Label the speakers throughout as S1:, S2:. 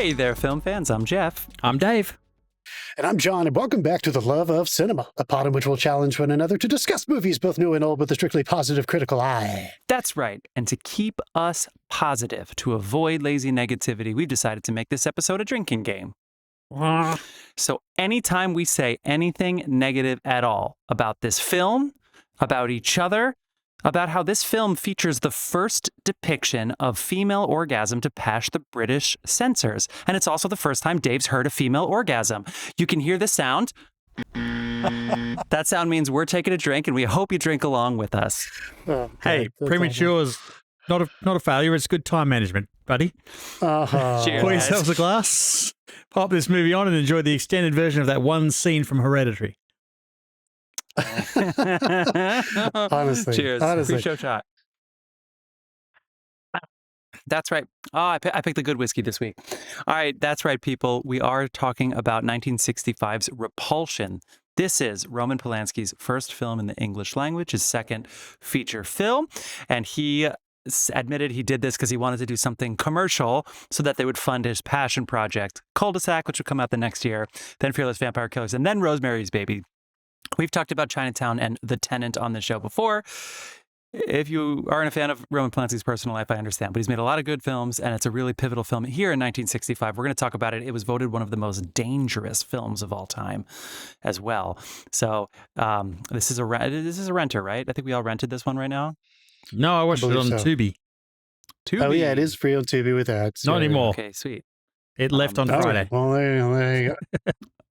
S1: Hey there, film fans. I'm Jeff.
S2: I'm Dave.
S3: And I'm John, and welcome back to The Love of Cinema, a pod in which we'll challenge one another to discuss movies both new and old with a strictly positive critical eye.
S1: That's right. And to keep us positive, to avoid lazy negativity, we've decided to make this episode a drinking game. So anytime we say anything negative at all about this film, about each other, about how this film features the first depiction of female orgasm to pass the British censors. And it's also the first time Dave's heard a female orgasm. You can hear the sound. That sound means we're taking a drink, and we hope you drink along with us.
S3: Oh,
S2: Hey, premature is not a failure. It's good time management, buddy.
S1: Cheers.
S2: Pour yourselves a glass, pop this movie on, and enjoy the extended version of that one scene from Hereditary.
S3: Honestly.
S1: Cheers. Pre-show shot. That's right. Oh, I picked the good whiskey this week. All right, that's right, people. We are talking about 1965's Repulsion. This is Roman Polanski's first film in the English language, his second feature film, and he admitted he did this because he wanted to do something commercial so that they would fund his passion project, Cul-de-sac, which would come out the next year, then Fearless Vampire Killers, and then Rosemary's Baby. We've talked about Chinatown and The Tenant on the show before. If you aren't a fan of Roman Polanski's personal life, I understand. But he's made a lot of good films, and it's a really pivotal film here in 1965. We're going to talk about it. It was voted one of the most dangerous films of all time as well. So this is a renter, right? I think we all rented this one right now.
S2: No, I watched it on Tubi.
S1: Tubi.
S3: Oh, yeah, it is free on Tubi with ads.
S2: Not anymore.
S1: Okay, sweet.
S2: It left on Friday.
S3: Well, there you go.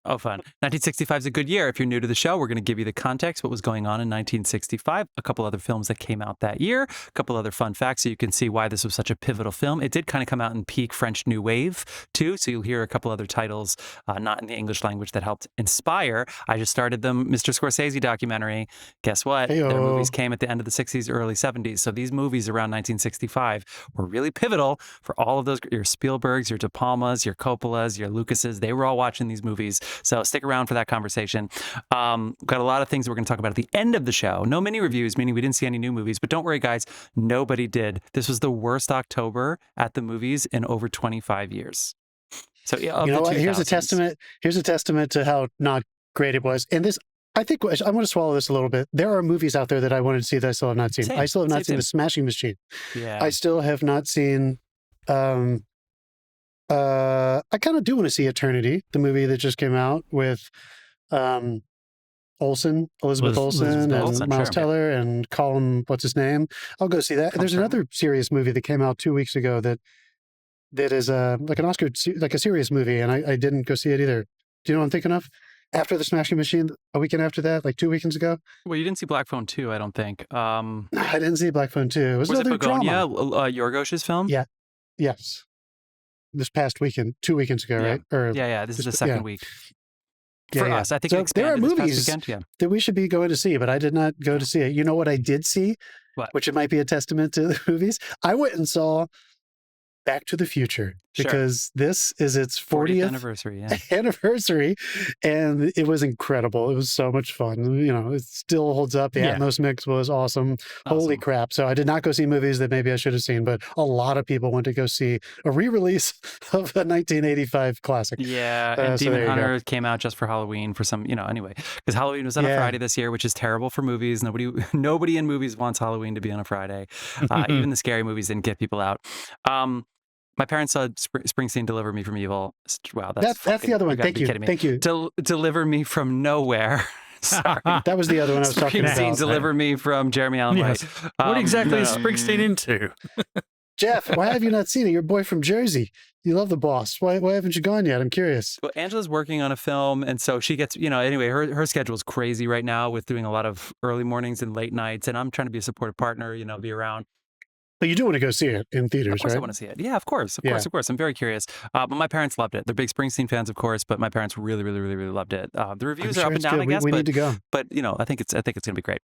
S1: Oh, fun. 1965 is a good year. If you're new to the show, we're going to give you the context, what was going on in 1965, a couple other films that came out that year, a couple other fun facts so you can see why this was such a pivotal film. It did kind of come out in peak French New Wave, too, so you'll hear a couple other titles not in the English language that helped inspire. I just started the Mr. Scorsese documentary. Guess what?
S3: Hey-o.
S1: Their movies came at the end of the 60s, early 70s, so these movies around 1965 were really pivotal for all of those, your Spielbergs, your De Palmas, your Coppolas, your Lucases. They were all watching these movies, so stick around for that conversation. Got a lot of things that we're going to talk about at the end of the show. No mini reviews, meaning we didn't see any new movies, but don't worry, guys, nobody did. This was the worst October at the movies in over 25 years. So yeah,
S3: You know what? Here's a testament. Here's a testament to how not great it was. And this, I think, I want to swallow this a little bit. There are movies out there that I wanted to see that I still have not seen. I still have not seen The Smashing Machine.
S1: Yeah.
S3: I still have not seen. I kind of do want to see Eternity, the movie that just came out with Elizabeth Olsen, and Miles Teller, and Colin, what's his name? I'll go see that. There's another serious movie that came out 2 weeks ago that is like an Oscar, like a serious movie, and I didn't go see it either. Do you know what I'm thinking of? After The Smashing Machine, a weekend after that, like 2 weekends ago.
S1: Well, you didn't see Black Phone 2, I don't think.
S3: I didn't see Black Phone 2. It was another
S1: it Begonia,
S3: drama.
S1: Yorgosh's film?
S3: Yeah. Yes. This past weekend, 2 weekends ago, right? Or
S1: Yeah. This is the second week.
S3: Yeah,
S1: For us, I think
S3: so
S1: it
S3: there are
S1: expanded this
S3: movies
S1: past weekend.
S3: that we should be going to see, but I did not go to see it. You know what I did see?
S1: What?
S3: Which it might be a testament to the movies. I went and saw Back to the Future because this is its 40th
S1: anniversary. Yeah.
S3: anniversary, and it was incredible. It was so much fun. You know, it still holds up. The Atmos mix was awesome. Holy crap. So I did not go see movies that maybe I should have seen, but a lot of people went to go see a re-release of a 1985 classic.
S1: Yeah, and Demon Hunter came out just for Halloween for some, anyway, because Halloween was on a Friday this year, which is terrible for movies. Nobody in movies wants Halloween to be on a Friday. Even the scary movies didn't get people out. My parents saw Springsteen Deliver Me from Evil. Wow, that's
S3: the other one. Thank you.
S1: Deliver Me from Nowhere. Sorry.
S3: That was the other one I was talking about.
S1: Springsteen Deliver Me from Jeremy Allen White.
S2: What exactly is Springsteen into?
S3: Jeff, why have you not seen it? Your boy from Jersey. You love The Boss. Why haven't you gone yet? I'm curious.
S1: Well, Angela's working on a film, and so she gets, anyway, her schedule's crazy right now with doing a lot of early mornings and late nights, and I'm trying to be a supportive partner, be around.
S3: But you do want to go see it in theaters,
S1: of course
S3: right?
S1: I want to see it. Yeah, of course. I'm very curious. But my parents loved it. They're big Springsteen fans, of course, but my parents really, really, really, really loved it. The reviews are up and down,
S3: good.
S1: I guess.
S3: We need to go.
S1: But I think it's going to be great.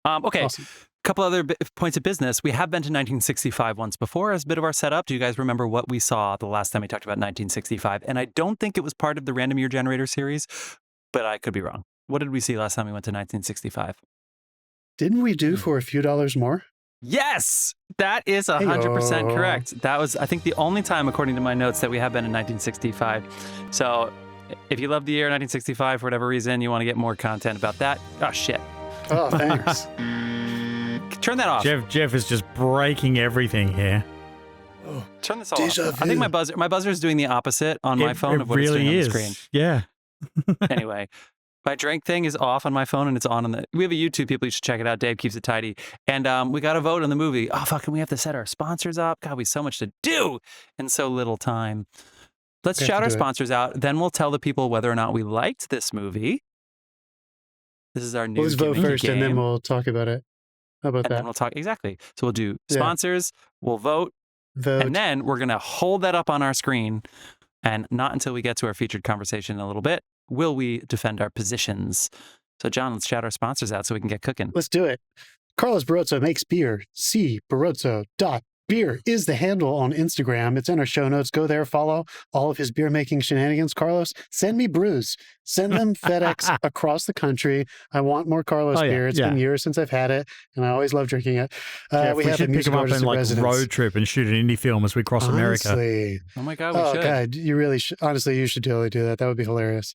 S1: Okay. Awesome. Couple other points of business. We have been to 1965 once before as a bit of our setup. Do you guys remember what we saw the last time we talked about 1965? And I don't think it was part of the Random Year Generator series, but I could be wrong. What did we see last time we went to 1965?
S3: Didn't we do for a few dollars more?
S1: Yes, that is 100% correct. That was, I think, the only time, according to my notes, that we have been in 1965. So if you love the year 1965 for whatever reason, you want to get more content about that, oh, shit.
S3: Oh, thanks.
S1: Turn that off.
S2: Jeff is just breaking everything here.
S1: Turn this all off. I think my buzzer is doing the opposite on my phone of what it's doing on the screen.
S2: Yeah.
S1: Anyway, my drink thing is off on my phone and it's on the. We have a YouTube. People, you should check it out. Dave keeps it tidy. And we got a vote on the movie. Oh, fucking, we have to set our sponsors up. God, we have so much to do in so little time. Let's shout our sponsors out. Then we'll tell the people whether or not we liked this movie. This is our new.
S3: Let's vote first, and then we'll talk about it. How about that?
S1: And then we'll talk exactly. So we'll do sponsors. We'll vote. And then we're going to hold that up on our screen. And not until we get to our featured conversation in a little bit will we defend our positions. So, John, let's shout our sponsors out so we can get cooking.
S3: Let's do it. Carlos Barroso makes beer. Barroso.beer is the handle on Instagram. It's in our show notes. Go there, follow all of his beer making shenanigans. Carlos, send me brews. Send them FedEx across the country. I want more Carlos beer. It's been years since I've had it, and I always love drinking it.
S2: We should pick him up in like road trip and shoot an indie film as we cross America.
S1: Oh my God, we should.
S3: God, you really should. Honestly, you should totally do that. That would be hilarious.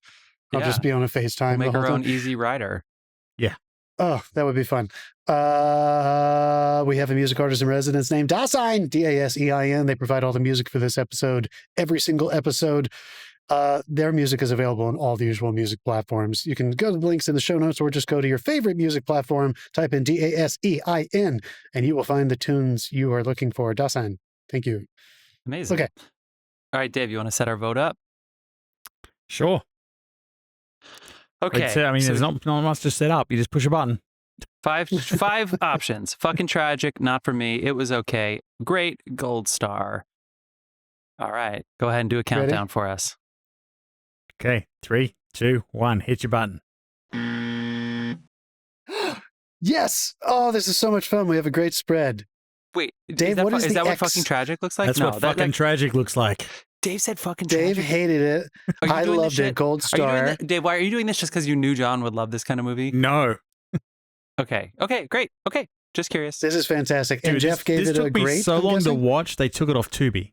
S3: I'll just be on a FaceTime.
S1: We'll make our own easy rider.
S2: Yeah.
S3: Oh, that would be fun. We have a music artist in residence named Dasein, Dasein. They provide all the music for this episode, every single episode. Their music is available on all the usual music platforms. You can go to the links in the show notes or just go to your favorite music platform, type in Dasein, and you will find the tunes you are looking for. Dasein, thank you.
S1: Amazing.
S3: Okay.
S1: All right, Dave, you want to set our vote up?
S2: Sure.
S1: Okay.
S2: There's not much to set up. You just push a button.
S1: Five options. Fucking tragic. Not for me. It was okay. Great. Gold star. All right. Go ahead and do a countdown for us.
S2: Okay. 3, 2, 1. Hit your button.
S3: Yes. Oh, this is so much fun. We have a great spread.
S1: Wait,
S3: Dave,
S1: is that what fucking tragic looks like?
S2: That's what fucking tragic looks like.
S1: Dave said fucking tragic.
S3: Dave hated it. I loved it. Gold star.
S1: Dave, why are you doing this just because you knew John would love this kind of movie?
S2: No.
S1: Okay, great. Okay, just curious.
S3: This is fantastic.
S2: Dude,
S3: and Jeff gave it a great.
S2: This took me so long to watch, they took it off Tubi.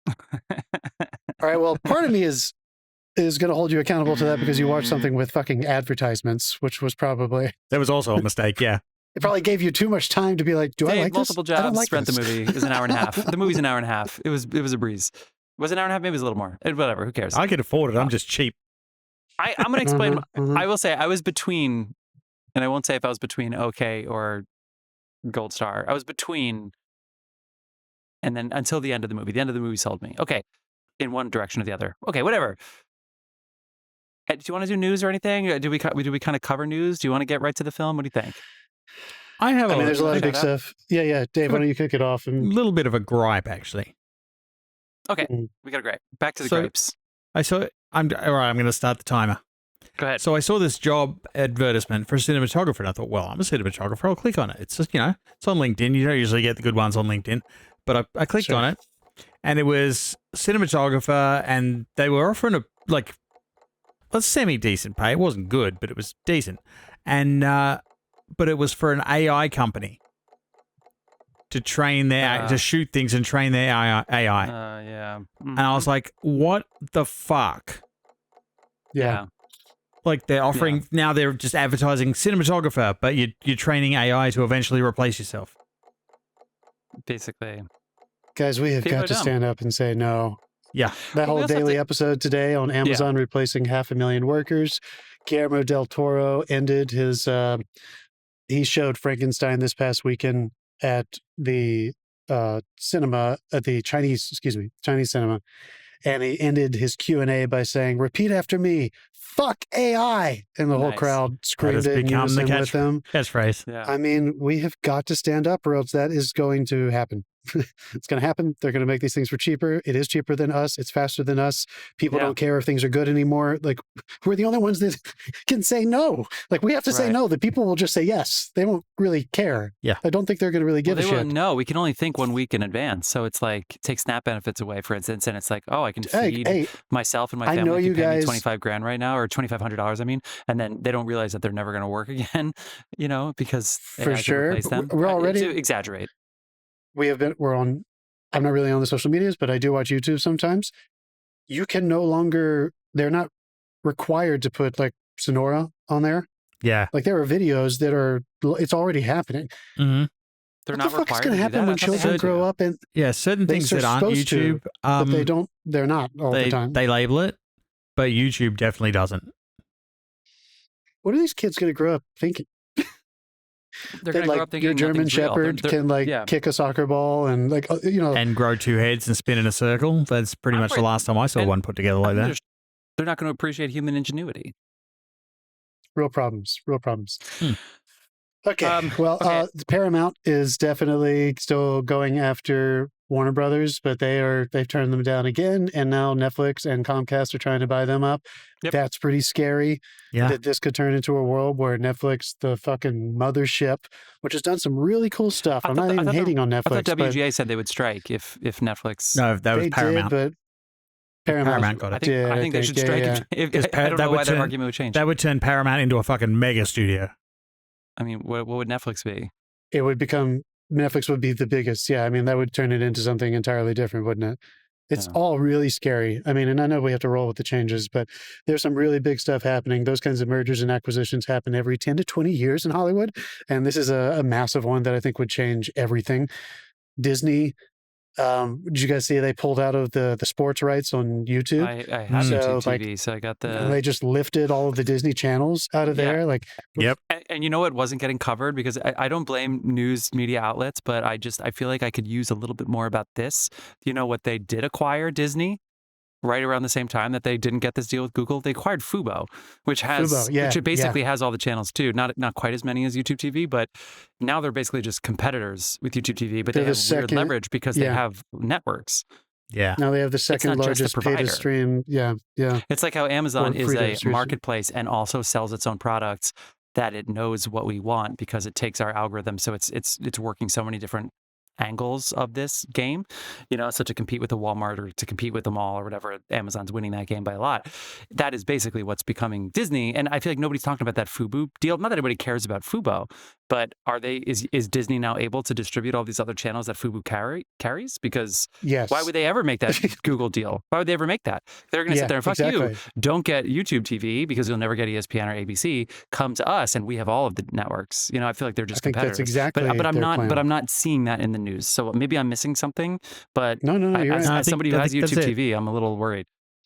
S3: All right, well, part of me is going to hold you accountable to that because you watched something with fucking advertisements, which was probably...
S2: That was also a mistake, yeah.
S3: It probably gave you too much time to be like, do I like
S1: multiple
S3: this?
S1: Jobs, rent the movie. It was an hour and a half. The movie's an hour and a half. It was a breeze. Was it an hour and a half? Maybe it was a little more. Whatever, who cares?
S2: I could afford it. I'm just cheap.
S1: I'm going to explain. I will say I was between, and I won't say if I was between okay or gold star. I was between, and then until the end of the movie. The end of the movie sold me. Okay, in one direction or the other. Okay, whatever. Do you want to do news or anything? Do we kind of cover news? Do you want to get right to the film? What do you think?
S3: There's a lot of big stuff. Yeah. Dave, why don't you kick it off?
S2: A little bit of a gripe, actually.
S1: Okay, we got a gripe. Back to the gripes.
S2: I'm going to start the timer.
S1: Go ahead.
S2: So I saw this job advertisement for a cinematographer, and I thought, well, I'm a cinematographer. I'll click on it. It's just, it's on LinkedIn. You don't usually get the good ones on LinkedIn, but I clicked on it, and it was cinematographer, and they were offering a semi-decent pay. It wasn't good, but it was decent, and but it was for an AI company to train to shoot things and train their AI.
S1: Yeah. Mm-hmm.
S2: And I was like, what the fuck?
S3: Yeah.
S2: Like they're offering, now they're just advertising cinematographer, but you're training AI to eventually replace yourself.
S1: Basically.
S3: Guys, we have got to stand up and say no.
S2: Yeah.
S3: That whole daily episode today on Amazon replacing 500,000 workers. Guillermo del Toro ended his... he showed Frankenstein this past weekend at the cinema, at the Chinese cinema. And he ended his Q&A by saying, repeat after me, fuck AI. And the whole crowd screamed it in unison with him.
S2: Catchphrase.
S1: Yeah.
S3: I mean, we have got to stand up or else that is going to happen. it's going to happen. They're going to make these things for cheaper. It is cheaper than us. It's faster than us. People don't care if things are good anymore. Like, we're the only ones that can say no. Like, we have to say no. The people will just say yes. They won't really care.
S2: Yeah.
S3: I don't think they're going to really give a shit.
S1: They won't know. We can only think 1 week in advance. So it's like, take SNAP benefits away, for instance, and it's like, oh, I can feed myself and my family.
S3: I know you
S1: guys
S3: guys
S1: $25,000 right now, or $2,500. I mean, and then they don't realize that they're never going to work again. Because
S3: for sure
S1: them.
S3: We're already
S1: to exaggerate.
S3: We're on. I'm not really on the social medias, but I do watch YouTube sometimes. You can no longer. They're not required to put like Sonora on there.
S2: Yeah,
S3: like there are videos that are. It's already happening.
S2: Mm-hmm.
S1: They're
S3: what
S1: not
S3: the fuck is
S1: required
S3: going to happen when children grow up and
S2: certain things that aren't YouTube,
S3: but they don't. They're not all the time.
S2: They label it, but YouTube definitely doesn't.
S3: What are these kids going to grow up thinking?
S1: They're going to grow up thinking
S3: your German Shepherd can kick a soccer ball and
S2: and grow two heads and spin in a circle. That's pretty much the last time I saw one put together like that.
S1: They're not going to appreciate human ingenuity.
S3: Real problems. Okay. Paramount is definitely still going after Warner Brothers, but they've turned them down again, and now Netflix and Comcast are trying to buy them up. Yep. That's pretty scary.
S2: Yeah.
S3: That this could turn into a world where Netflix, the fucking mothership, which has done some really cool stuff. I'm not even hating on Netflix.
S1: I thought WGA said they would strike if Netflix.
S2: No, that was Paramount.
S3: Did, but Paramount
S2: got it.
S1: I think they should strike. I don't know why that argument would change.
S2: That would turn Paramount into a fucking mega studio.
S1: I mean, what would Netflix be?
S3: It would become. Netflix would be the biggest. Yeah, I mean, that would turn it into something entirely different, wouldn't it? It's all really scary. I mean, and I know we have to roll with the changes, but there's some really big stuff happening. Those kinds of mergers and acquisitions happen every 10 to 20 years in Hollywood. And this is a massive one that I think would change everything. Disney, did you guys see they pulled out of the sports rights on YouTube?
S1: I have YouTube TV, so I got the...
S3: They just lifted all of the Disney channels out of there.
S2: Yep.
S1: And you know what wasn't getting covered? Because I don't blame news media outlets, but I feel like I could use a little bit more about this. You know what they did acquire, Disney? Right around the same time that they didn't get this deal with Google, they acquired Fubo, which basically has all the channels too. Not quite as many as YouTube TV, but now they're basically just competitors with YouTube TV. But they have weird leverage because they have networks.
S2: Yeah.
S3: Now they have the second largest pay to stream. Yeah.
S1: It's like how Amazon is a marketplace and also sells its own products that it knows what we want because it takes our algorithm. So it's working so many different angles of this game, so to compete with the Walmart or to compete with the mall or whatever, Amazon's winning that game by a lot. That is basically what's becoming Disney. And I feel like nobody's talking about that Fubo deal. Not that anybody cares about Fubo, but is Disney now able to distribute all these other channels that Fubo carries? Because why would they ever make that Google deal? Why would they ever make that? They're going to sit there and fuck you. Don't get YouTube TV because you'll never get ESPN or ABC. Come to us and we have all of the networks. I feel like they're just competitors.
S3: That's exactly
S1: but I'm not seeing that in the news. So maybe I'm missing something, but
S3: no,
S1: as somebody who has YouTube TV, I'm a little worried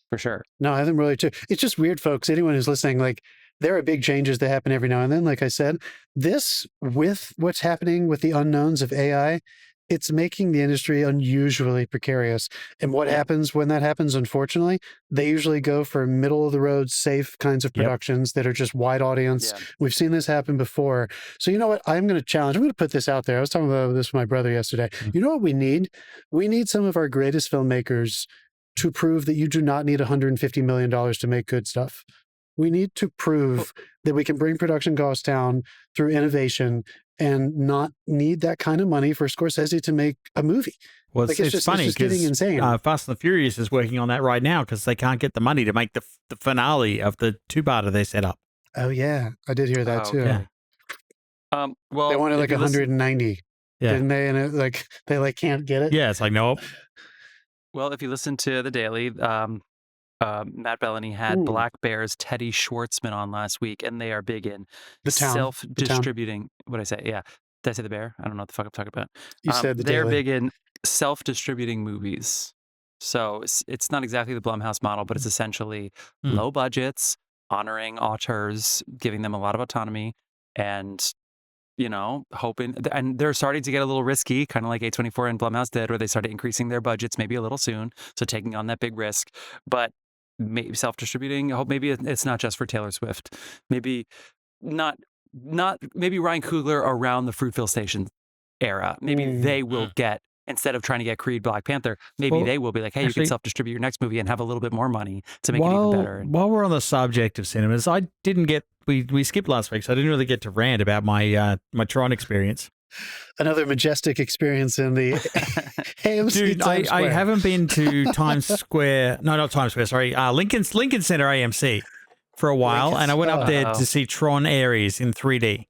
S1: for sure.
S3: No, I think really too. It's just weird, folks. Anyone who's listening, there are big changes that happen every now and then. Like I said, this with what's happening with the unknowns of AI, it's making the industry unusually precarious. And what happens when that happens, unfortunately, they usually go for middle of the road, safe kinds of productions that are just wide audience. Yeah. We've seen this happen before. So you know what? I'm going to put this out there. I was talking about this with my brother yesterday. You know what we need? We need some of our greatest filmmakers to prove that you do not need $150 million to make good stuff. We need to prove that we can bring production costs down through innovation and not need that kind of money for Scorsese to make a movie.
S2: Well, it's funny because Fast and the Furious is working on that right now because they can't get the money to make the finale of the two-parter they set up.
S3: Oh, yeah. I did hear that, too.
S2: Yeah.
S3: They wanted 190, didn't they? And they can't get it.
S2: Yeah, it's like, nope.
S1: Well, if you listen to The Daily, Matt Bellany had Black Bear's Teddy Schwartzman on last week, and they are big in self-distributing. What did I say? Yeah. Did I say the bear? I don't know what the fuck I'm talking about.
S3: You said The
S1: They're
S3: Daily.
S1: big in self-distributing movies. So it's not exactly the Blumhouse model, but it's essentially low budgets, honoring auteurs, giving them a lot of autonomy, and hoping, and they're starting to get a little risky, kind of like A24 and Blumhouse did, where they started increasing their budgets maybe a little soon, so taking on that big risk. But maybe self-distributing, I hope maybe it's not just for Taylor Swift. Maybe not maybe Ryan Coogler around the Fruitvale Station era. Maybe they will get instead of trying to get Creed, Black Panther, maybe they will be like, hey, you can self-distribute your next movie and have a little bit more money to make it even better.
S2: While we're on the subject of cinemas, I didn't get, we skipped last week, so I didn't really get to rant about my my Tron experience.
S3: Another majestic experience in the AMC
S2: Dude,
S3: Times Square.
S2: I haven't been to Times Square. No, not Times Square. Sorry, Lincoln Center AMC for a while, and I went up there to see Tron Ares in 3D.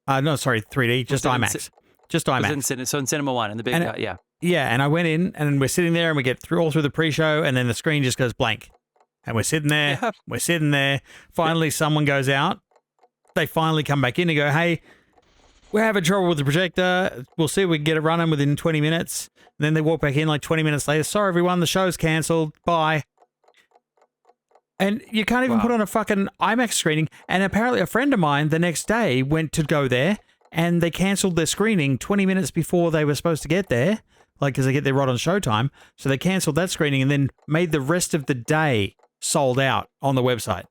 S2: No, sorry, 3D, just IMAX. Just IMAX.
S1: So in Cinema One, in the big, yeah.
S2: Yeah, and I went in, and we're sitting there, and we get all through the pre-show, and then the screen just goes blank. And we're sitting there, Finally, someone goes out. They finally come back in and go, hey, we're having trouble with the projector. We'll see if we can get it running within 20 minutes. And then they walk back in like 20 minutes later. Sorry, everyone, the show's cancelled. Bye. And you can't even put on a fucking IMAX screening. And apparently a friend of mine the next day went to go there, and they cancelled their screening 20 minutes before they were supposed to get there, like because they get there right on showtime. So they cancelled that screening and then made the rest of the day sold out on the website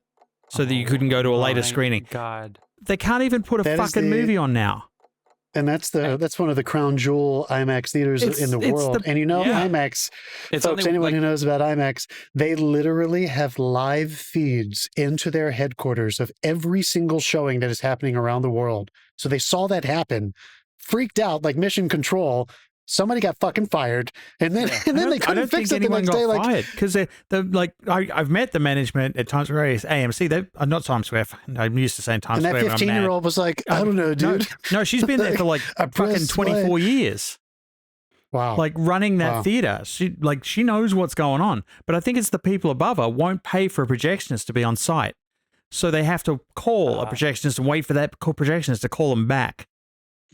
S2: so that you couldn't go to a later screening.
S1: God.
S2: They can't even put a fucking movie on now.
S3: And that's one of the crown jewel IMAX theaters in the world. And IMAX, folks, anyone who knows about IMAX, they literally have live feeds into their headquarters of every single showing that is happening around the world. So they saw that happen, freaked out like Mission Control. Somebody got fucking fired, and then they couldn't fix it the next day. Like,
S2: because I've met the management at Times Square AMC. They are not Times Square. I'm used to saying Times Square.
S3: And that 15-year-old was like, I don't know, dude.
S2: No, she's been there for like fucking 24 years.
S3: Wow,
S2: like running that theater. She knows what's going on. But I think it's the people above her won't pay for a projectionist to be on site, so they have to call a projectionist and wait for that projectionist to call them back.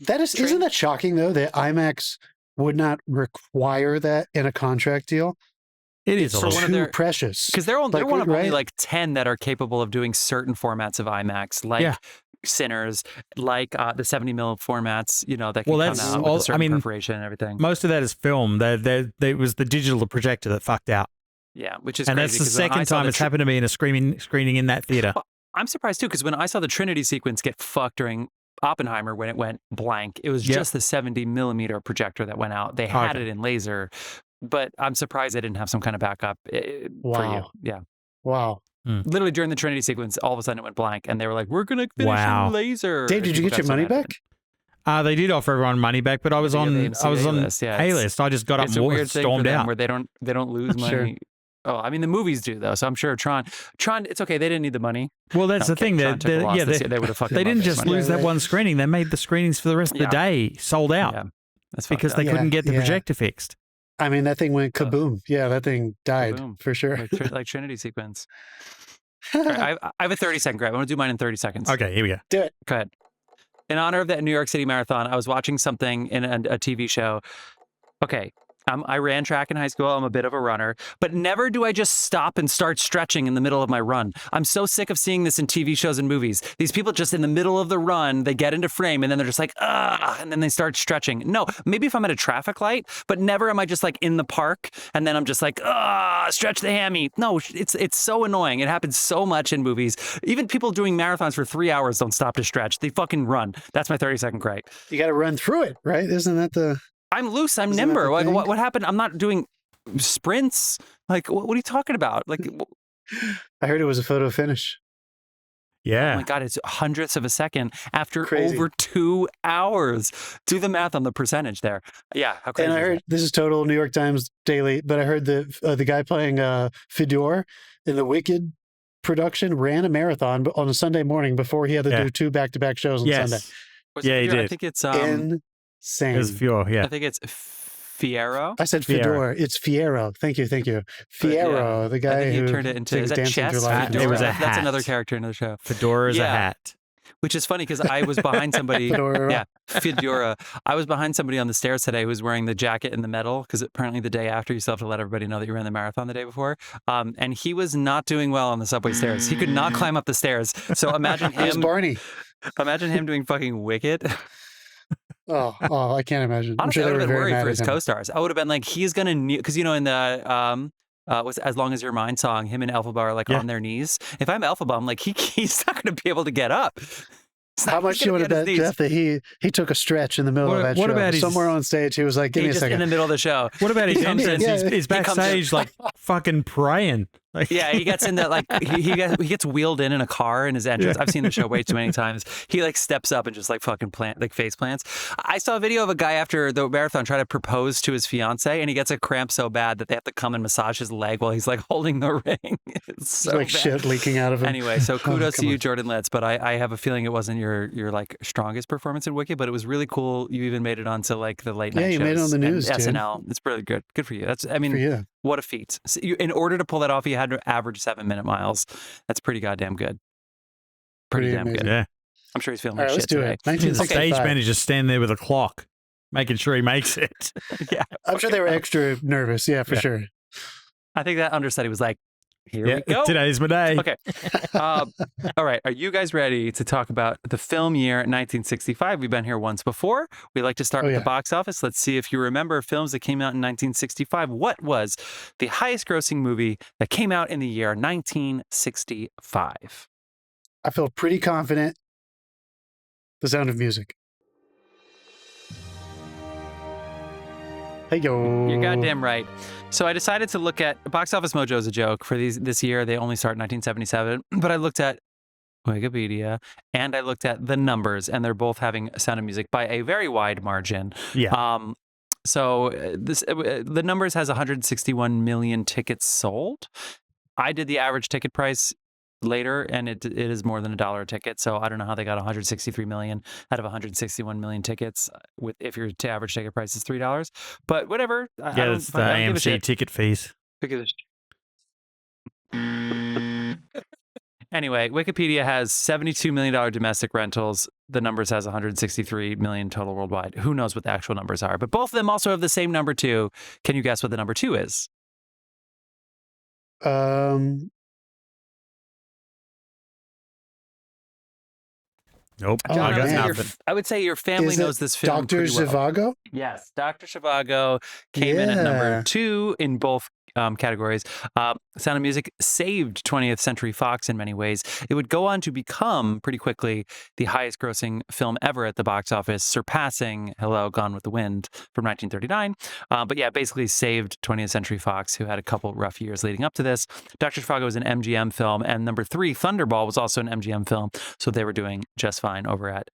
S3: Isn't that shocking though? That IMAX would not require that in a contract deal.
S2: It is
S3: too precious.
S1: Because they're one of only like 10 that are capable of doing certain formats of IMAX, like Sinners, like the 70 mil formats, that can come out with a certain perforation and everything.
S2: Most of that is film. It was the digital projector that fucked out.
S1: Yeah, which is
S2: and
S1: crazy.
S2: That's the second time it's happened to me in a screening in that theater.
S1: Well, I'm surprised too, because when I saw the Trinity sequence get fucked during Oppenheimer, when it went blank, it was just the 70 millimeter projector that went out. They had it in laser, but I'm surprised they didn't have some kind of backup for you. Yeah.
S3: Wow.
S1: Literally during the Trinity sequence, all of a sudden it went blank, and they were like, "We're gonna finish in laser."
S3: Dave, did you get your money back?
S2: They did offer everyone money back, but I was on A-list. I just got up and stormed out.
S1: Where they don't lose money. Sure. Oh, I mean, the movies do, though, so I'm sure Tron, it's okay. They didn't need the money.
S2: Well, that's the thing. They would have fucking. They didn't just lose that one screening. They made the screenings for the rest of the day sold out. Yeah, that's because they couldn't get the projector fixed.
S3: I mean, that thing went kaboom. Yeah, that thing died for sure.
S1: Like Trinity sequence. Right, I have a 30-second grab. I want to do mine in 30 seconds.
S2: Okay, here we go.
S3: Do it.
S1: Go ahead. In honor of that New York City Marathon, I was watching something in a TV show. Okay. I ran track in high school. I'm a bit of a runner, but never do I just stop and start stretching in the middle of my run. I'm so sick of seeing this in TV shows and movies. These people just in the middle of the run, they get into frame and then they're just like, and then they start stretching. No, maybe if I'm at a traffic light, but never am I just like in the park and then I'm just like, stretch the hammy. No, it's so annoying. It happens so much in movies. Even people doing marathons for 3 hours don't stop to stretch. They fucking run. That's my 30-second gripe.
S3: You got to run through it, right? Isn't that the...
S1: I'm loose. I'm nimble. Like, what happened? I'm not doing sprints. Like, what are you talking about? Like,
S3: I heard it was a photo finish.
S2: Yeah.
S1: Oh my God, it's hundredths of a second after over 2 hours. Do the math on the percentage there. Yeah. How crazy?
S3: And I heard this is total New York Times Daily, but I heard the guy playing Fedor in the Wicked production ran a marathon on a Sunday morning before he had to do 2 back-to-back shows on Sunday.
S1: He did. I think it's
S3: insane.
S2: It was Fior,
S1: I think it's Fierro.
S3: I said Fedor. It's Fierro. Thank you. Fierro, the guy who
S1: turned it into
S3: Dancing Through Life.
S2: It was a hat.
S1: That's another character in the show.
S2: Fedora is a hat.
S1: Which is funny because I was behind somebody. Fedora. I was behind somebody on the stairs today who was wearing the jacket and the medal because apparently the day after you still have to let everybody know that you ran the marathon the day before. And he was not doing well on the subway stairs. He could not climb up the stairs. So imagine him.
S3: It was Barney.
S1: Imagine him doing fucking Wicked.
S3: Oh, I can't imagine.
S1: Honestly, I would have been worried for his co-stars. I would have been like, he's going to, because in the As Long As Your Mind song, him and Elphaba are like on their knees. If I'm Elphaba, I'm like, he's not going to be able to get up.
S3: How much you want to bet, Jeff, that he took a stretch in the middle of that show?
S2: About
S3: somewhere on stage, he was like, "Give me a second."
S1: In the middle of the show.
S2: What about his entrance? He's backstage like fucking praying. Like,
S1: yeah, he gets in that like he gets wheeled in a car in his entrance. I've seen the show way too many times. He like steps up and just like fucking face plants. I saw a video of a guy after the marathon try to propose to his fiance, and he gets a cramp so bad that they have to come and massage his leg while he's like holding the ring. It's so
S3: like bad. Shit leaking out of him.
S1: Anyway, so kudos to you, Jordan Litz. But I have a feeling it wasn't your like strongest performance in Wicked, but it was really cool. You even made it onto like the late night shows.
S3: Yeah, you made it on the news,
S1: SNL. It's really good. Good for you. What a feat. So in order to pull that off, you had to average 7-minute miles. That's pretty goddamn good. Pretty damn
S3: amazing.
S1: Good.
S2: Yeah.
S1: I'm sure he's feeling
S3: like
S1: shit today.
S2: The stage manager stand there with a clock, making sure he makes it.
S1: Yeah.
S3: I'm sure they were extra nervous. Yeah, for sure.
S1: I think that understudy was like, here we go.
S2: Today's my day.
S1: Okay. All right. Are you guys ready to talk about the film year 1965? We've been here once before. We like to start with the box office. Let's see if you remember films that came out in 1965. What was the highest grossing movie that came out in the year 1965?
S3: I feel pretty confident. The Sound of Music. Hey, yo.
S1: You're goddamn right. So I decided to look at Box Office Mojo is a joke for this year. They only start in 1977, but I looked at Wikipedia and I looked at the numbers, and they're both having Sound of Music by a very wide margin.
S2: Yeah.
S1: So the numbers has 161 million tickets sold. I did the average ticket price later, and it is more than $1 a ticket. So I don't know how they got 163 million out of 161 million tickets. If your average ticket price is $3, but whatever.
S2: Yeah, it's the AMC ticket fees.
S1: Anyway, Wikipedia has $72 million domestic rentals. The numbers has 163 million total worldwide. Who knows what the actual numbers are? But both of them also have the same number 2. Can you guess what the number 2 is?
S2: Nope.
S1: John,
S2: I
S1: would say your family knows this film.
S3: Dr. Zhivago?
S1: Yes, Dr. Zhivago came in at number 2 in both categories. Sound of Music saved 20th Century Fox in many ways. It would go on to become pretty quickly the highest grossing film ever at the box office, surpassing Hello, Gone with the Wind from 1939. But yeah, basically saved 20th Century Fox, who had a couple rough years leading up to this. Dr. Zhivago was an MGM film, and number 3, Thunderball, was also an MGM film. So they were doing just fine over at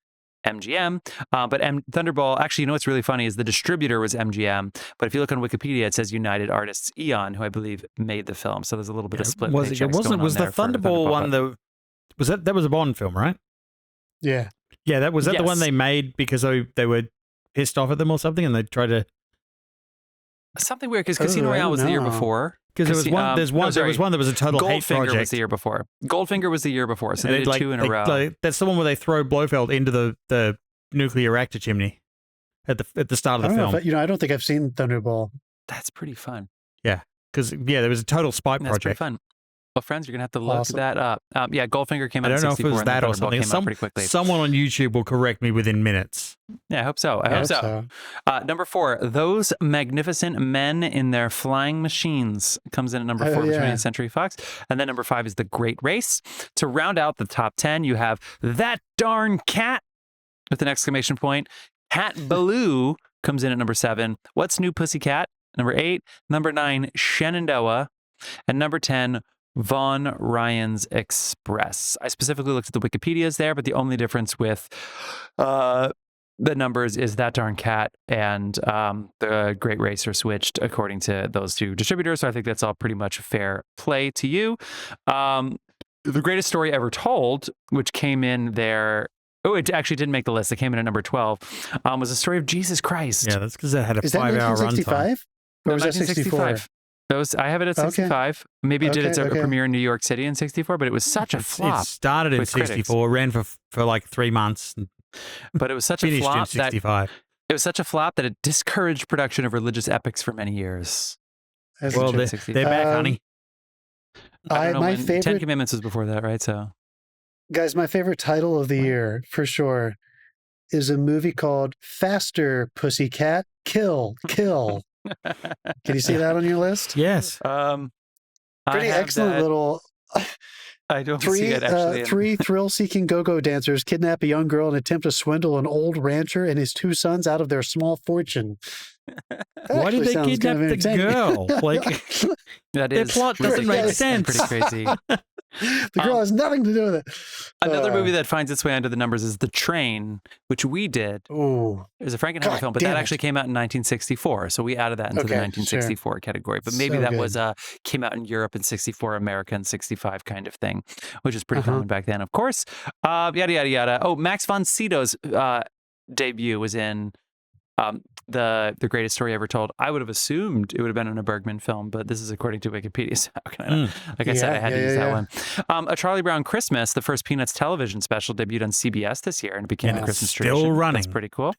S1: MGM. But Thunderball, actually, you know what's really funny is the distributor was MGM. But if you look on Wikipedia, it says United Artists Eon, who I believe made the film. So there's a little bit of split.
S2: Was the Thunderball one that was a Bond film, right?
S3: Yeah.
S2: Yeah, that was the one they made because they were pissed off at them or something, and they tried to
S1: something weird because Casino Royale was the year before.
S2: Because there was one that was a total hate project.
S1: Goldfinger was the year before. Goldfinger was the year before, so they did 2 in a row.
S2: That's the one where they throw Blofeld into the nuclear reactor chimney at the start of the film.
S3: I don't think I've seen Thunderball.
S1: That's pretty fun.
S2: Yeah, because there was a total spy project.
S1: That's pretty fun. Well, friends, you're gonna have to look that up. Goldfinger came out in 64. I don't know if it was that or something. Pretty quickly.
S2: Someone on YouTube will correct me within minutes.
S1: Yeah, I hope so. I hope so. Number 4, Those Magnificent Men in Their Flying Machines comes in at number 4 for 20th Century Fox. And then number 5 is The Great Race. To round out the top 10, you have That Darn Cat with an exclamation point. Cat Ballou comes in at number 7. What's New Pussycat? Number 8. Number 9, Shenandoah. And number 10, Von Ryan's Express. I specifically looked at the Wikipedias there, but the only difference with the numbers is That Darn Cat and The Great Race are switched according to those 2 distributors. So I think that's all pretty much fair play to you. The Greatest Story Ever Told, which came in there. Oh, it actually didn't make the list. It came in at number 12. Was the story of Jesus Christ.
S2: Yeah, that's because it had a 5-hour runtime.
S3: Or was that 64?
S1: I have it at 65. Okay. Maybe it did its premiere in New York City in 64, but it was such a flop.
S2: It started in 64, ran for like 3 months.
S1: But it was such a flop that it discouraged production of religious epics for many years.
S2: Well, they're back, honey.
S3: My favorite
S1: 10 Commandments was before that, right? So,
S3: guys, my favorite title of the year for sure is a movie called Faster, Pussycat, Kill. Can you see that on your list?
S2: Yes.
S3: Pretty excellent little
S1: I don't see it actually.
S3: Three thrill-seeking go-go dancers kidnap a young girl and attempt to swindle an old rancher and his 2 sons out of their small fortune.
S2: Why did they kidnap the girl? Like, their plot doesn't make sense.
S1: Pretty crazy.
S3: The girl has nothing to do with it.
S1: Another movie that finds its way under the numbers is The Train, which we did.
S3: Oh,
S1: it was a Frankenheimer film, but that actually came out in 1964, so we added that into the 1964 category. But maybe that was came out in Europe in 64, America in 65 kind of thing, which is pretty common back then, of course. Yada yada yada. Oh, Max von Sydow's debut was in the Greatest Story Ever Told. I would have assumed it would have been in a Bergman film, but this is according to Wikipedia. So how can I know? Like I said, I had to use that one. A Charlie Brown Christmas, the first Peanuts television special, debuted on CBS this year and it became a Christmas tradition.
S2: Still running.
S1: That's pretty cool.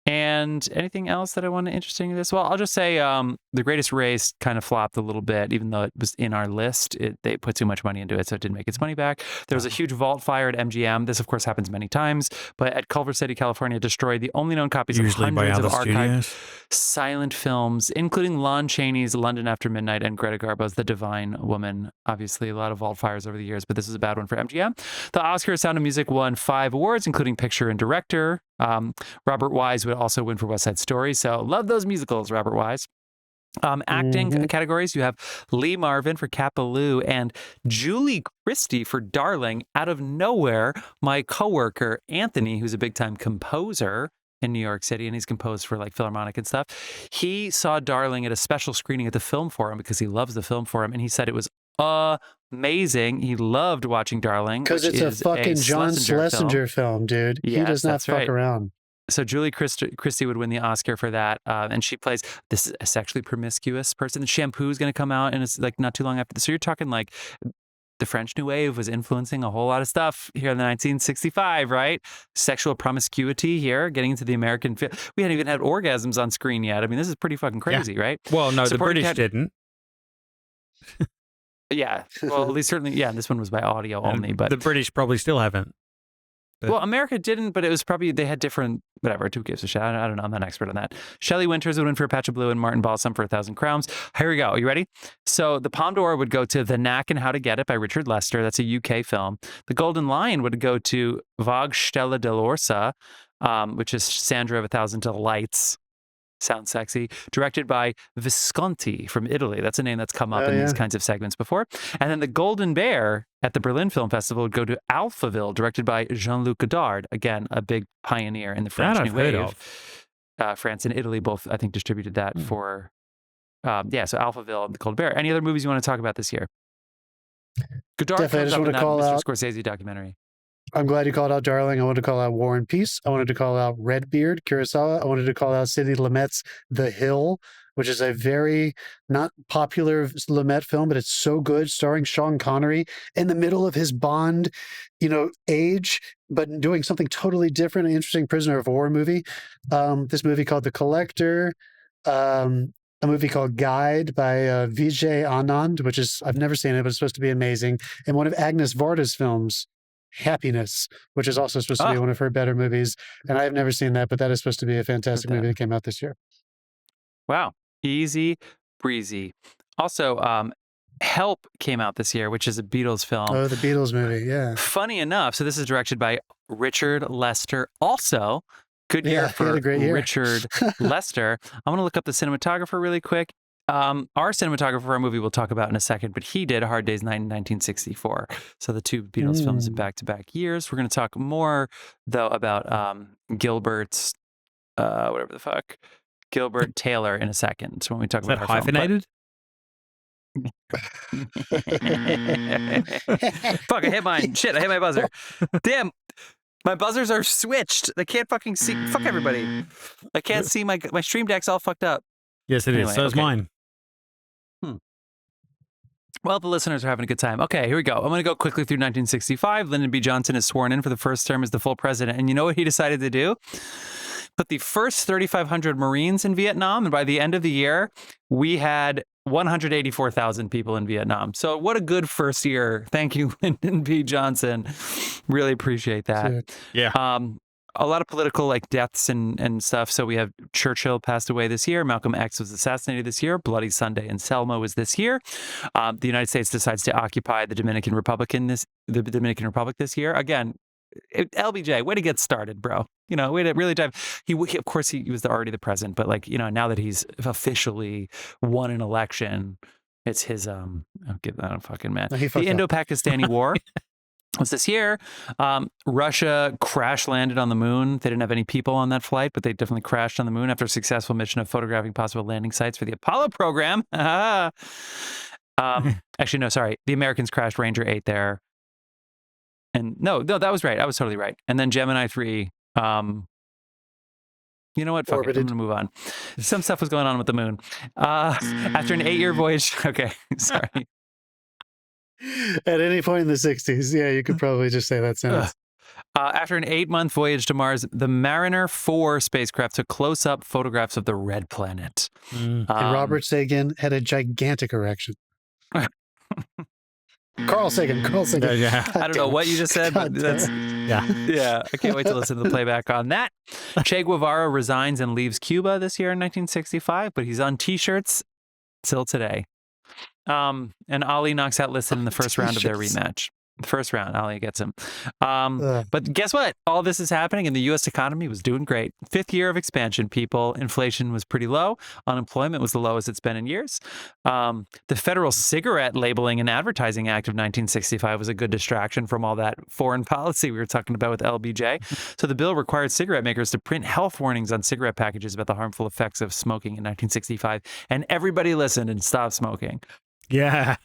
S1: And anything else that I want to interesting in this? Well, I'll just say The Greatest Race kind of flopped a little bit, even though it was in our list. They put too much money into it, so it didn't make its money back. There was a huge vault fire at MGM. This, of course, happens many times, but at Culver City, California, destroyed the only known copies of hundreds of archived silent films, including Lon Chaney's London After Midnight and Greta Garbo's The Divine Woman. Obviously, a lot of vault fires over the years, but this is a bad one for MGM. The Oscar Sound of Music won 5 awards, including Picture and Director. Robert Wise would also win for West Side Story. So love those musicals, Robert Wise. Acting categories, you have Lee Marvin for Kapaloo and Julie Christie for Darling. Out of nowhere, my coworker, Anthony, who's a big-time composer in New York City, and he's composed for like Philharmonic and stuff, he saw Darling at a special screening at the Film Forum because he loves the Film Forum, and he said it was amazing. He loved watching Darling.
S3: Because it's a fucking John Schlesinger film, dude. He does not fuck around.
S1: So Julie Christie would win the Oscar for that. And she plays this sexually promiscuous person. The Shampoo is going to come out, and it's like not too long after. So you're talking like the French New Wave was influencing a whole lot of stuff here in the 1965, right? Sexual promiscuity here, getting into the American film. We hadn't even had orgasms on screen yet. I mean, this is pretty fucking crazy, right?
S2: Well, no, the British didn't.
S1: Yeah, well, at least certainly, this one was by audio only, but
S2: the British probably still haven't.
S1: But... Well, America didn't, but it was probably, they had different, whatever, who gives a shit? I don't know, I'm not an expert on that. Shelley Winters would win for A Patch of Blue and Martin Balsam for 1,000 Crowns. Here we go, are you ready? So the Palme d'Or would go to The Knack and How to Get It by Richard Lester, that's a UK film. The Golden Lion would go to Vogue Stella dell'Orsa, which is Sandra of 1,000 Delights. Sounds sexy. Directed by Visconti from Italy. That's a name that's come up in these kinds of segments before. And then the Golden Bear at the Berlin Film Festival would go to Alphaville, directed by Jean-Luc Godard. Again, a big pioneer in the French New Wave. France and Italy both, I think, distributed that for, so Alphaville and the Golden Bear. Any other movies you want to talk about this year? Godard comes up in that Mr. Scorsese documentary.
S3: I'm glad you called out Darling. I wanted to call out War and Peace. I wanted to call out Redbeard, Kurosawa. I wanted to call out Sidney Lumet's The Hill, which is a very not popular Lumet film, but it's so good, starring Sean Connery in the middle of his Bond, age, but doing something totally different, an interesting prisoner of war movie. This movie called The Collector. A movie called Guide by Vijay Anand, which is, I've never seen it, but it's supposed to be amazing. And one of Agnes Varda's films, Happiness, which is also supposed to be one of her better movies. And I've never seen that, but that is supposed to be a fantastic movie that came out this year.
S1: Wow. Easy breezy. Also, Help came out this year, which is a Beatles film.
S3: Oh, the Beatles movie, yeah.
S1: Funny enough, so this is directed by Richard Lester. Also, good year for Richard Lester. I want to look up the cinematographer really quick. Our cinematographer for our movie we'll talk about in a second, but he did A Hard Day's Night in 1964. So the two Beatles films in back-to-back years. We're going to talk more, though, about Gilbert's, whatever the fuck, Gilbert Taylor in a second. So when we talk about our
S2: hyphenated?
S1: Fuck, I hit mine. Shit, I hit my buzzer. Damn. My buzzers are switched. They can't fucking see. Fuck everybody. I can't see my stream deck's all fucked up.
S2: Yes, it is. So is mine.
S1: Well, the listeners are having a good time. Okay, here we go. I'm going to go quickly through 1965. Lyndon B. Johnson is sworn in for the first term as the full president. And you know what he decided to do? Put the first 3,500 Marines in Vietnam. And by the end of the year, we had 184,000 people in Vietnam. So what a good first year. Thank you, Lyndon B. Johnson. Really appreciate that.
S2: Yeah.
S1: a lot of political like deaths and stuff. So we have Churchill passed away this year. Malcolm X was assassinated this year. Bloody Sunday in Selma was this year. The United States decides to occupy the Dominican Republic this year. Again, LBJ, way to get started, bro. Way to really dive. Of course, he was already the president, but like, now that officially won an election, it's his, I'll give that a fucking man.
S3: No,
S1: the Indo-Pakistani War was this year. Russia crash landed on the moon. They didn't have any people on that flight, but they definitely crashed on the moon after a successful mission of photographing possible landing sites for the Apollo program. Actually, no, sorry. The Americans crashed Ranger 8 there. And no, that was right. I was totally right. And then Gemini 3, you know what? Fuck it. I'm going to move on. Some stuff was going on with the moon. After an 8-year voyage. Okay, sorry.
S3: At any point in the 60s, yeah, you could probably just say that sentence.
S1: After an 8-month voyage to Mars, the Mariner 4 spacecraft took close-up photographs of the red planet.
S3: And Robert Sagan had a gigantic erection. Carl Sagan.
S1: Yeah. I don't know what you just said, but that's yeah. I can't wait to listen to the playback on that. Che Guevara resigns and leaves Cuba this year in 1965, but he's on T-shirts till today. And Ali knocks out Liston in the first round of their rematch. The first round, Ali gets him. But guess what? All this is happening and the U.S. economy was doing great. 5th year of expansion, people. Inflation was pretty low. Unemployment was the lowest it's been in years. The Federal Cigarette Labeling and Advertising Act of 1965 was a good distraction from all that foreign policy we were talking about with LBJ. So the bill required cigarette makers to print health warnings on cigarette packages about the harmful effects of smoking in 1965. And everybody listened and stopped smoking.
S2: Yeah.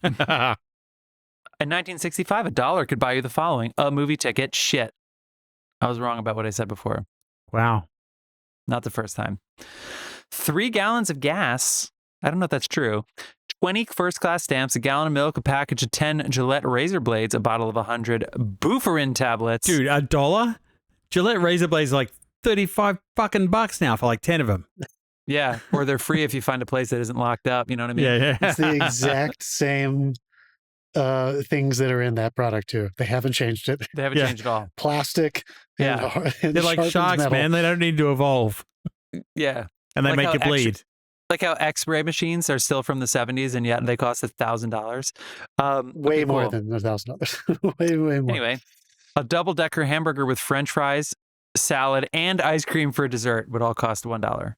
S1: In 1965, $1 could buy you the following: a movie ticket. Shit. I was wrong about what I said before.
S2: Wow.
S1: Not the first time. 3 gallons of gas. I don't know if that's true. 20 first-class stamps, a gallon of milk, a package of 10 Gillette razor blades, a bottle of 100 Bufferin tablets.
S2: Dude, $1? Gillette razor blades are like 35 fucking bucks now for like 10 of them.
S1: Yeah, or they're free if you find a place that isn't locked up. You know what I mean?
S2: Yeah.
S3: It's the exact same things that are in that product too. They haven't changed it.
S1: They haven't changed at all.
S3: Plastic.
S1: Yeah.
S3: And
S2: they're like sharks,
S3: metal.
S2: man. They don't need to evolve.
S1: Yeah.
S2: And they
S1: Like
S2: make
S1: how
S2: you bleed.
S1: Like how X-ray machines are still from the 70s and yet they cost $1,000.
S3: Way more than $1,000. way more.
S1: Anyway, a double-decker hamburger with French fries, salad, and ice cream for dessert would all cost $1.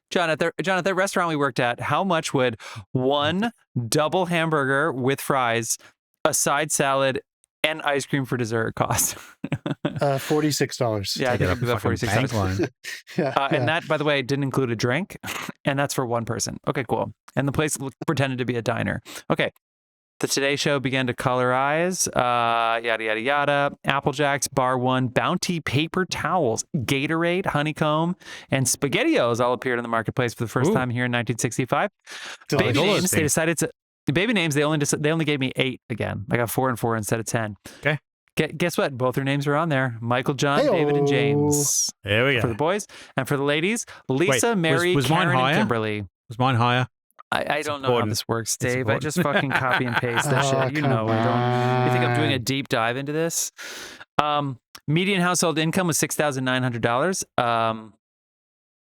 S1: John, at the restaurant we worked at, how much would one double hamburger with fries, a side salad, and ice cream for dessert cost?
S3: $46.
S1: Yeah, I think it'd be about $46. And that, by the way, didn't include a drink, and that's for one person. Okay, cool. And the place pretended to be a diner. Okay. The Today Show began to colorize, yada, yada, yada. Apple Jacks, Bar One, Bounty paper towels, Gatorade, Honeycomb, and SpaghettiOs all appeared in the marketplace for the first time here in 1965. Baby names, they decided to... Baby names, they only gave me 8 again. I got 4 and 4 instead of 10.
S2: Okay.
S1: Guess what? Both their names are on there. Michael, John, David, and James.
S2: There we go.
S1: For the boys. And for the ladies, Lisa, Mary,
S2: was
S1: Karen,
S2: mine higher?
S1: and Kimberly.
S2: Was mine higher?
S1: I don't know how this works, Dave. I just fucking copy and paste that shit. You know, you think I'm doing a deep dive into this? Median household income was $6,900.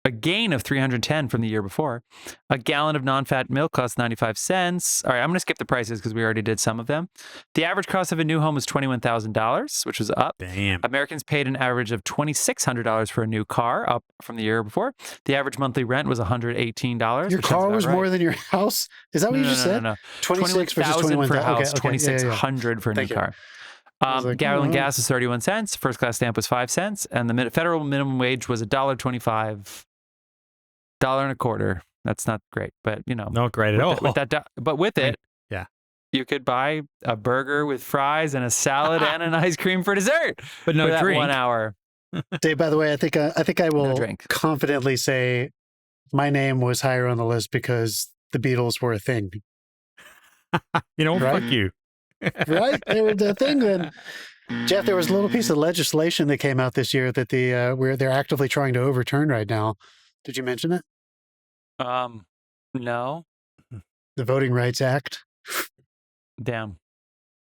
S1: A gain of $310 from the year before. A gallon of non-fat milk cost 95 cents. All right, I'm going to skip the prices because we already did some of them. The average cost of a new home was $21,000, which was up.
S2: Damn.
S1: Americans paid an average of $2,600 for a new car, up from the year before. The average monthly rent was $118.
S3: Your car was more than your house? Is that what you just said?
S1: No.
S3: 26 versus 21,000
S1: for a house,
S3: okay.
S1: 2,600 for a new car. Gallon gas was 31 cents. First class stamp was 5 cents. And the federal minimum wage was $1.25. $1.25. That's not great, but you know,
S2: not great at all.
S1: But with it, you could buy a burger with fries and a salad and an ice cream for dessert.
S2: But no
S1: for
S2: drink.
S1: 1 hour.
S3: Dave, by the way, I think I will confidently say my name was higher on the list because the Beatles were a thing.
S2: You know,
S3: right?
S2: Fuck you.
S3: Right? They were the thing then. Jeff, there was a little piece of legislation that came out this year that they're actively trying to overturn right now. Did you mention it?
S1: No.
S3: The Voting Rights Act.
S1: Damn.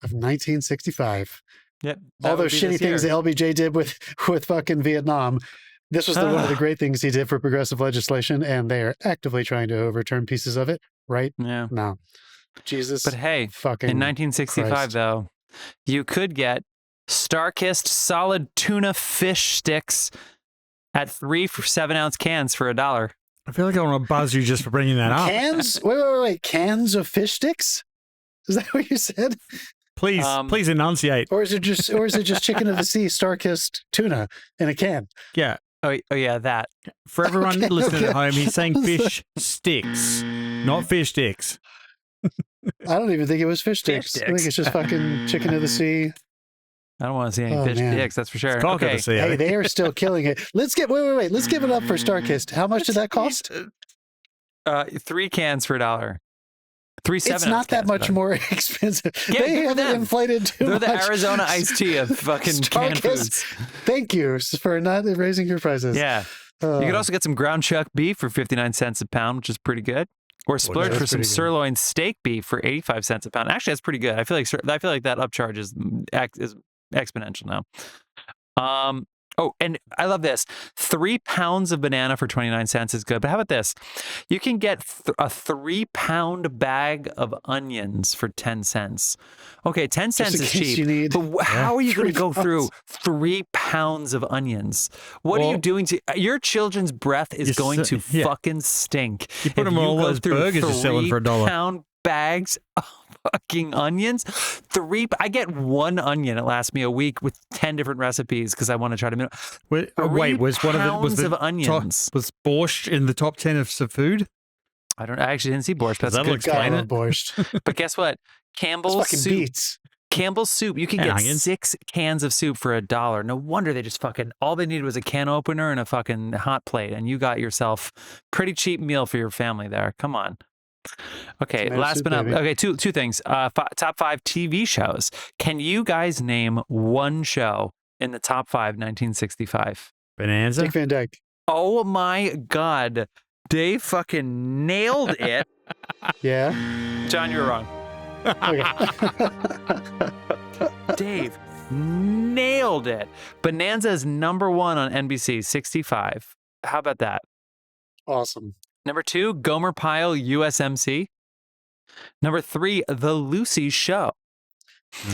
S3: Of 1965.
S1: Yep.
S3: All those shitty things that LBJ did with fucking Vietnam. This was one of the great things he did for progressive legislation, and they are actively trying to overturn pieces of it right now. Jesus.
S1: But hey,
S3: fucking
S1: in 1965,
S3: Christ.
S1: though, you could get Star-Kissed solid tuna fish sticks at 3 7-ounce cans for $1.
S2: I feel like I want to buzz you just for bringing that up.
S3: Cans? Wait. Cans of fish sticks? Is that what you said?
S2: Please enunciate.
S3: Or is it just chicken of the sea, Star-Kissed tuna in a can?
S2: Yeah.
S1: Oh yeah, that.
S2: For everyone listening at home, he's saying fish sticks, not fish sticks.
S3: I don't even think it was fish sticks. I think it's just fucking chicken of the sea.
S1: I don't want to see any fish sticks, that's for sure. Okay.
S3: Hey, they are still killing it. Let's give it up for Star-Kissed. How much did that cost?
S1: 3 cans for $1. 3 7-ounce
S3: It's not that much more expensive.
S1: Yeah,
S3: they haven't inflated too much.
S1: They're the Arizona iced tea of fucking canned foods.
S3: Thank you for not raising your prices.
S1: Yeah. You could also get some ground chuck beef for 59 cents a pound, which is pretty good. Or splurge for some sirloin steak beef for 85 cents a pound. Actually, that's pretty good. I feel like that upcharge is exponential now. Oh, and I love this. 3 pounds of banana for 29 cents is good. But how about this? You can get a 3-pound bag of onions for 10 cents. Okay, 10 cents is cheap. But how are you going to go through 3 pounds of onions? What are you doing to your children's breath is going to fucking stink.
S2: You put them all those burgers you're selling for $1.
S1: 3-pound bags of fucking onions. I get 1 onion. It lasts me a week with 10 different recipes because I want to try to.
S2: Wait, was one of the
S1: onions?
S2: Was borscht in the top 10 of food?
S1: I actually didn't see borscht. That's a good
S2: explain it.
S3: Borscht.
S1: But guess what? Campbell's soup.
S3: Beets.
S1: Campbell's soup. You can get 6 cans of soup for $1. No wonder they just all they needed was a can opener and a fucking hot plate, and you got yourself pretty cheap meal for your family there. Come on. Okay, last but not two things. Top 5 TV shows. Can you guys name one show in the top 5 1965?
S2: Bonanza.
S3: Dick Van Dyke.
S1: Oh my God, Dave fucking nailed it.
S3: Yeah,
S1: John, you were wrong. Dave nailed it. Bonanza is number 1 on NBC 65. How about that?
S3: Awesome.
S1: Number 2, Gomer Pyle, USMC. Number 3, The Lucy Show.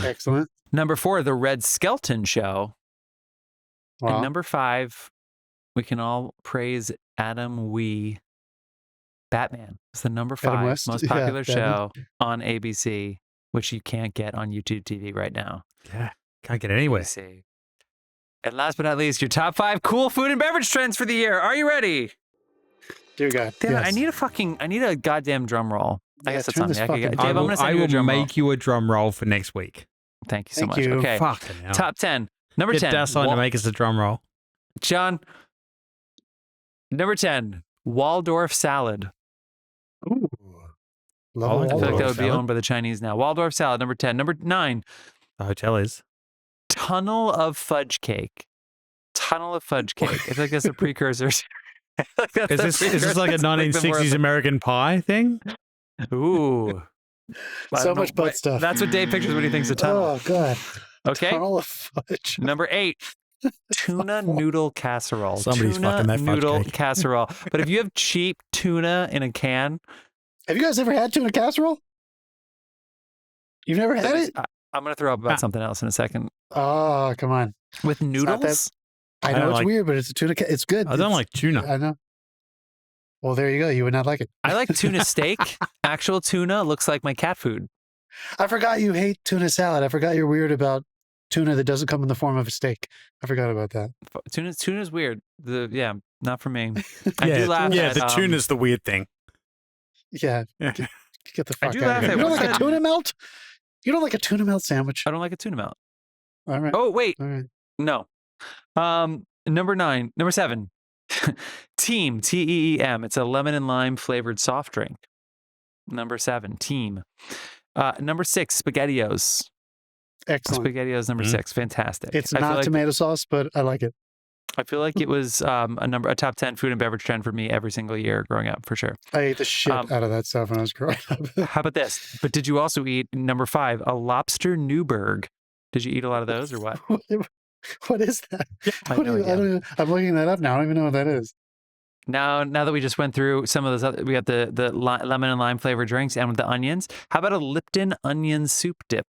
S3: Excellent.
S1: Number 4, The Red Skelton Show.
S3: Wow.
S1: And number 5, we can all praise Adam Wee. Batman. It's the number 5 most popular show on ABC, which you can't get on YouTube TV right now.
S2: Yeah, can't get anywhere.
S1: ABC. And last but not least, your top 5 cool food and beverage trends for the year. Are you ready?
S3: Dear God.
S1: Damn it,
S3: yes.
S1: I need a goddamn drum roll. I guess that's on me. Dave,
S2: I will make you a drum roll for next week.
S1: Thank you so much.
S3: You.
S1: Okay.
S2: Fucking hell.
S1: Top 10. Number 10.
S2: Get Dasline to make us a drum roll.
S1: John. Number 10. Waldorf salad.
S3: Ooh.
S2: I
S1: I feel like that would be
S2: salad.
S1: owned by the Chinese now. Waldorf salad, number 10. Number 9.
S2: The hotel is.
S1: Tunnel of fudge cake. Tunnel of fudge cake. I feel like that's a precursor.
S2: Is this like a 1960s American Pie thing?
S1: Ooh.
S3: So much butt stuff.
S1: That's what Dave pictures when he thinks of tunnel.
S3: Oh, God.
S1: Okay.
S3: Tunnel of fudge.
S1: Number 8. Tuna noodle casserole.
S2: Somebody's
S1: tuna
S2: fucking that fudge
S1: noodle
S2: cake.
S1: casserole. But if you have cheap tuna in a can,
S3: Have you guys ever had tuna casserole? You've never had it?
S1: I'm going to throw up about something else in a second.
S3: Oh, come on.
S1: With noodles?
S3: I know it's weird, but it's a tuna. It's good.
S2: I don't like tuna.
S3: I know. Well, there you go. You would not like it.
S1: I like tuna steak. Actual tuna looks like my cat food.
S3: I forgot you hate tuna salad. I forgot you're weird about tuna that doesn't come in the form of a steak. I forgot about that.
S1: Tuna's weird. Not for me.
S2: The tuna's the weird thing.
S3: Yeah. Get the fuck
S1: do
S3: out
S1: laugh
S3: of here.
S1: at
S3: You don't
S1: what
S3: like a tuna melt? You don't like a tuna melt sandwich?
S1: I don't like a tuna melt.
S3: All right.
S1: Oh, wait.
S3: All right.
S1: No. Number 7. Team, Teem. It's a lemon and lime flavored soft drink. Number 7, Team. Number 6, SpaghettiOs.
S3: Excellent.
S1: SpaghettiOs number 6. Fantastic.
S3: It's not tomato sauce, but I like it.
S1: I feel like it was a top 10 food and beverage trend for me every single year growing up, for sure.
S3: I ate the shit out of that stuff when I was growing up.
S1: How about this? But did you also eat, number 5, a lobster Newburg? Did you eat a lot of those or what?
S3: What is that?
S1: I have no idea.
S3: I'm looking that up now. I don't even know what that is.
S1: Now that we just went through some of those, we got the lemon and lime flavored drinks and with the onions. How about a Lipton onion soup dip?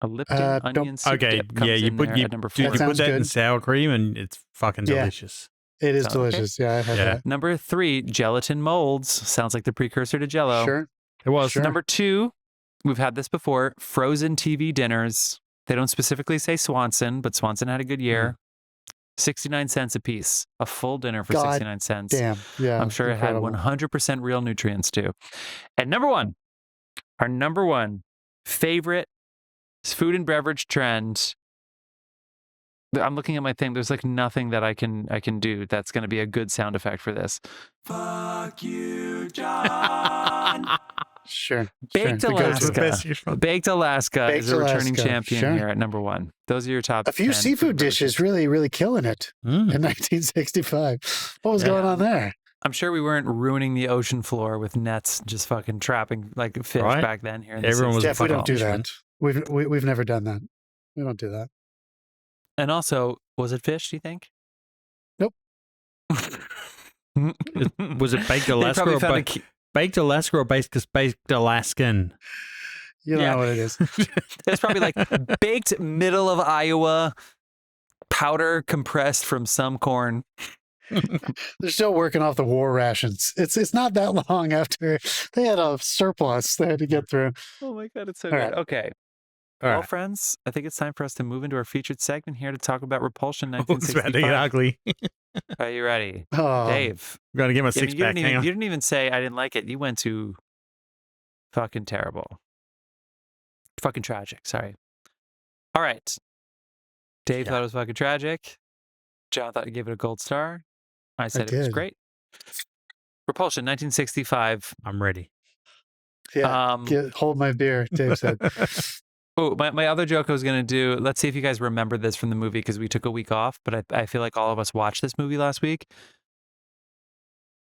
S1: A Lipton onion soup dip comes in there at number 4.
S2: You put that in sour cream and it's fucking delicious.
S3: It is delicious. Okay. Yeah, I've had that.
S1: Number 3, gelatin molds. Sounds like the precursor to Jell-O.
S3: Sure.
S2: It was.
S3: Sure.
S1: Number 2, we've had this before, frozen TV dinners. They don't specifically say Swanson, but Swanson had a good year. 69 cents a piece. A full dinner for 69 cents.
S3: Damn. Yeah.
S1: I'm sure
S3: incredible.
S1: it had 100% real nutrients too. And number 1, our number 1 favorite food and beverage trend. I'm looking at my thing. There's like nothing that I can do that's going to be a good sound effect for this. Fuck you, John.
S3: Sure.
S1: Baked Alaska. Baked Alaska is a returning champion here at number 1. Those are your top.
S3: A few seafood dishes really, really killing it in 1965. What was going on there?
S1: I'm sure we weren't ruining the ocean floor with nets, just fucking trapping like fish back then. Here, in
S3: everyone was. Jeff, we don't do that. We've never done that. We don't do that.
S1: And also, was it fish? Do you think?
S3: Nope.
S2: Was it baked Alaska or baked Alaska or baked Alaskan?
S3: You know what it is.
S1: It's probably like baked middle of Iowa, powder compressed from some corn.
S3: They're still working off the war rations. It's not that long after they had a surplus they had to get through.
S1: Oh my God, it's so good. Right. Okay. Well, friends, I think it's time for us to move into our featured segment here to talk about Repulsion 1965.
S2: It's about to get ugly.
S1: Are you ready?
S3: Oh,
S1: Dave.
S2: I'm going to get my six-pack.
S1: You didn't even say I didn't like it. You went to fucking terrible. Fucking tragic. Sorry. All right. Dave thought it was fucking tragic. John thought he gave it a gold star. I said it was great. Repulsion 1965.
S2: I'm ready.
S3: Yeah. Hold my beer, Dave said.
S1: Oh, my other joke I was going to do, let's see if you guys remember this from the movie because we took a week off, but I feel like all of us watched this movie last week.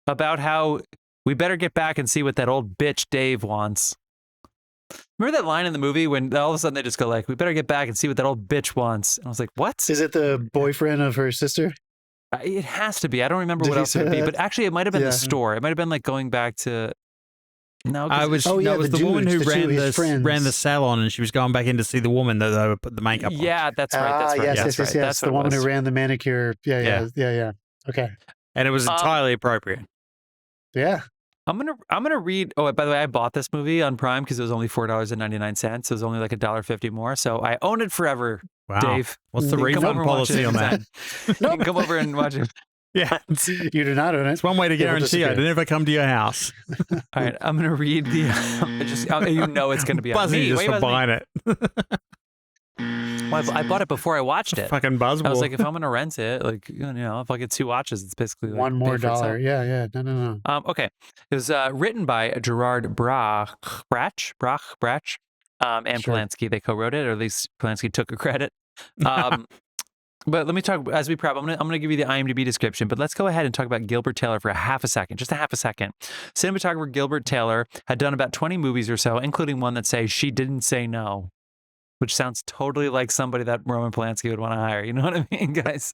S1: About how we better get back and see what that old bitch Dave wants. Remember that line in the movie when all of a sudden they just go like, we better get back and see what that old bitch wants. And I was like, what?
S3: Is it the boyfriend of her sister?
S1: It has to be. I don't remember what else it would be, but actually it might have been the store. It might have been like going back to... No,
S2: it was the woman who ran the salon, and she was going back in to see the woman that they put the makeup on.
S1: Yeah, that's right.
S3: Yes. That's the woman who ran the manicure. Yeah. Okay.
S2: And it was entirely appropriate.
S3: Yeah.
S1: I'm gonna read. Oh, by the way, I bought this movie on Prime because it was only $4.99. It was only like $1.50 more, so I own it forever.
S2: Wow.
S1: Dave,
S2: what's the refund policy on that?
S1: You can come over and watch it.
S2: Yeah,
S3: you do not own it.
S2: It's one way to guarantee I never come to your house.
S1: All right, I'm gonna read the. It's gonna be on me.
S2: Just for buying it.
S1: Well, I bought it before I watched it.
S2: Fucking buzzword.
S1: I was like, if I'm gonna rent it, like if I get 2 watches, it's basically like
S3: $1 more. Yeah. No.
S1: Okay, it was written by Gérard Brach, and Polanski. They co-wrote it, or at least Polanski took a credit. But let me talk as we prep. I'm gonna give you the IMDb description, but let's go ahead and talk about Gilbert Taylor for just a half a second. Cinematographer Gilbert Taylor had done about 20 movies or so, including one that says She Didn't Say No, which sounds totally like somebody that Roman Polanski would want to hire. You know what I mean, guys?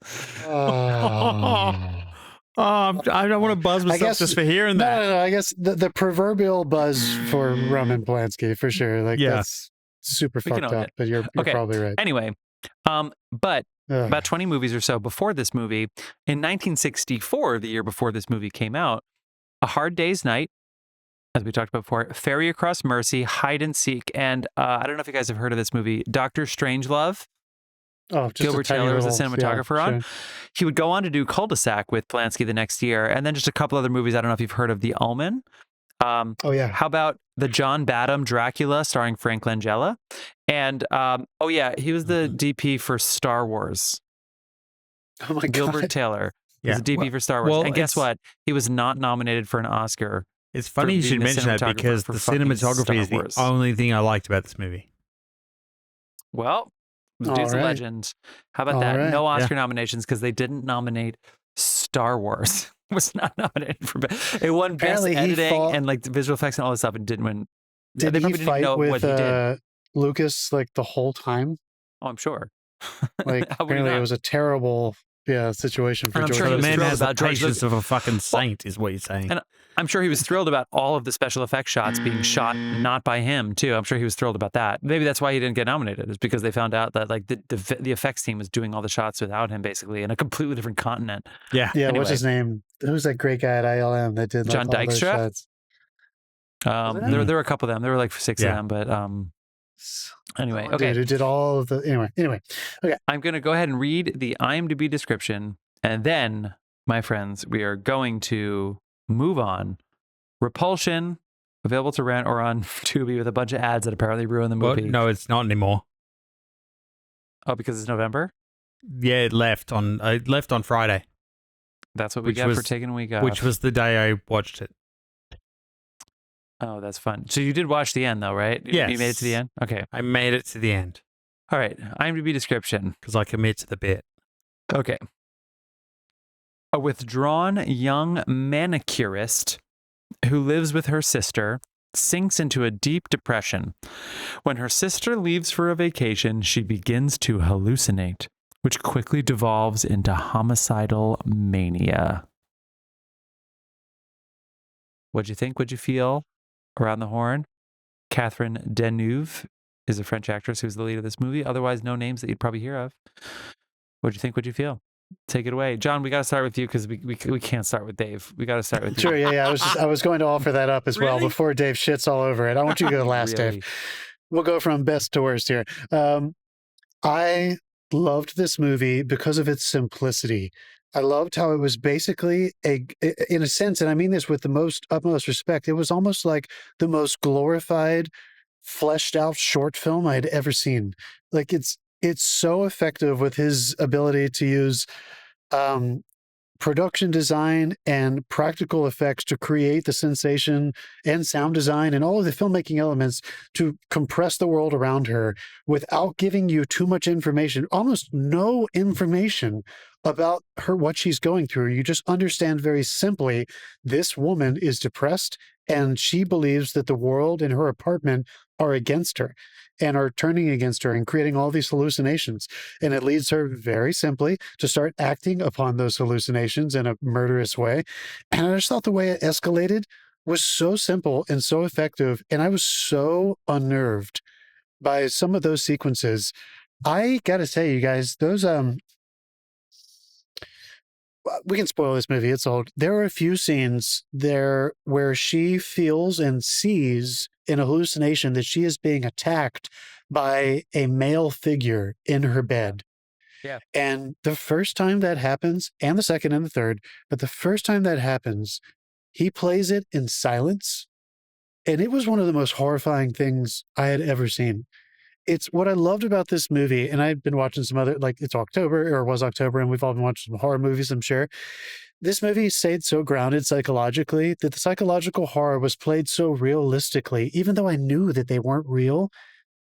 S2: I don't want to buzz myself just for hearing that.
S3: No. I guess the proverbial buzz for Roman Polanski for sure. Like that's super fucked up, but you're probably right.
S1: Anyway, but about 20 movies or so before this movie, in 1964, the year before this movie came out, A Hard Day's Night, as we talked about before, Ferry Across Mercy, Hide and Seek, and I don't know if you guys have heard of this movie, Dr. Strangelove.
S3: Oh,
S1: Gilbert Taylor was the cinematographer on. Sure. He would go on to do Cul-de-sac with Polanski the next year, and then just a couple other movies. I don't know if you've heard of The Omen. How about the John Badham Dracula starring Frank Langella? And he was the DP for Star Wars.
S3: Oh my God.
S1: Gilbert Taylor was the DP for Star Wars. And guess what? He was not nominated for an Oscar.
S2: It's funny you should mention that because the cinematography is the only thing I liked about this movie.
S1: Well, the dude's a legend. How about that? Right. No Oscar nominations because they didn't nominate Star Wars. Was not nominated for it won best editing and like the visual effects and all this stuff and didn't win.
S3: Did he fight with Lucas like the whole time.
S1: Oh, I'm sure.
S3: Like
S1: How would you
S3: apparently it
S1: not?
S3: was a terrible situation for
S1: And I'm
S3: George
S1: sure
S2: So
S1: he
S2: the
S1: was
S2: man
S1: thrilled
S2: has the
S1: about George
S2: patience
S1: Lucas.
S2: of a fucking saint, is what you're saying.
S1: And I'm sure he was thrilled about all of the special effects shots being shot not by him too. I'm sure he was thrilled about that. Maybe that's why he didn't get nominated, is because they found out that like the effects team was doing all the shots without him, basically in a completely different continent.
S2: Yeah.
S3: Yeah, what's
S1: Anyway.
S3: his name? Who's that great guy at ILM that did like
S1: John
S3: all those
S1: Dykstra?
S3: shots?
S1: There were a couple of them. There were like 6
S2: Yeah.
S1: of them, but anyway,
S3: Oh,
S1: okay.
S3: dude, who did all of the anyway. Okay.
S1: I'm going to go ahead and read the IMDb description, and then, my friends, we are going to move on. Repulsion, available to rent or on Tubi with a bunch of ads that apparently ruin the
S2: Well,
S1: movie.
S2: no, it's not anymore.
S1: Oh, because it's November?
S2: Yeah, it left on Friday,
S1: That's what we
S2: Which
S1: get for
S2: was-
S1: taking a week off.
S2: which was the day I watched it.
S1: Oh, that's fun. So you did watch the end, though, right?
S2: Yes.
S1: You made it to the end? Okay.
S2: I made it to the end
S1: All right. IMDb description.
S2: because I commit to the bit.
S1: Okay. A withdrawn young manicurist who lives with her sister sinks into a deep depression. When her sister leaves for a vacation, she begins to hallucinate, which quickly devolves into homicidal mania. What'd you think? What'd you feel around the horn? Catherine Deneuve is a French actress who's the lead of this movie. Otherwise, no names that you'd probably hear of. What'd you think? What'd you feel? Take it away, John. We got to start with you because we can't start with Dave. We got to start with you.
S3: Sure, yeah. I was going to offer that up as well
S1: Really?
S3: before Dave shits all over it. I want you to go last,
S1: Really?
S3: Dave. We'll go from best to worst here. I loved this movie because of its simplicity. I loved how it was basically in a sense, and I mean this with the utmost respect, it was almost like the most glorified, fleshed out short film I had ever seen. Like it's so effective with his ability to use production design and practical effects to create the sensation and sound design and all of the filmmaking elements to compress the world around her without giving you too much information, almost no information about her, what she's going through. You just understand very simply this woman is depressed and she believes that the world and her apartment are against her and are turning against her and creating all these hallucinations. And it leads her very simply to start acting upon those hallucinations in a murderous way. And I just thought the way it escalated was so simple and so effective. And I was so unnerved by some of those sequences. I got to say, you guys, those, we can spoil this movie. It's old. There are a few scenes there where she feels and sees in a hallucination that she is being attacked by a male figure in her bed.
S1: Yeah.
S3: And the first time that happens, and the second and the third, but the first time that happens, he plays it in silence. And it was one of the most horrifying things I had ever seen. It's what I loved about this movie, and I've been watching some other, like it's October, or it was October, and we've all been watching some horror movies, I'm sure. This movie stayed so grounded psychologically that the psychological horror was played so realistically, even though I knew that they weren't real,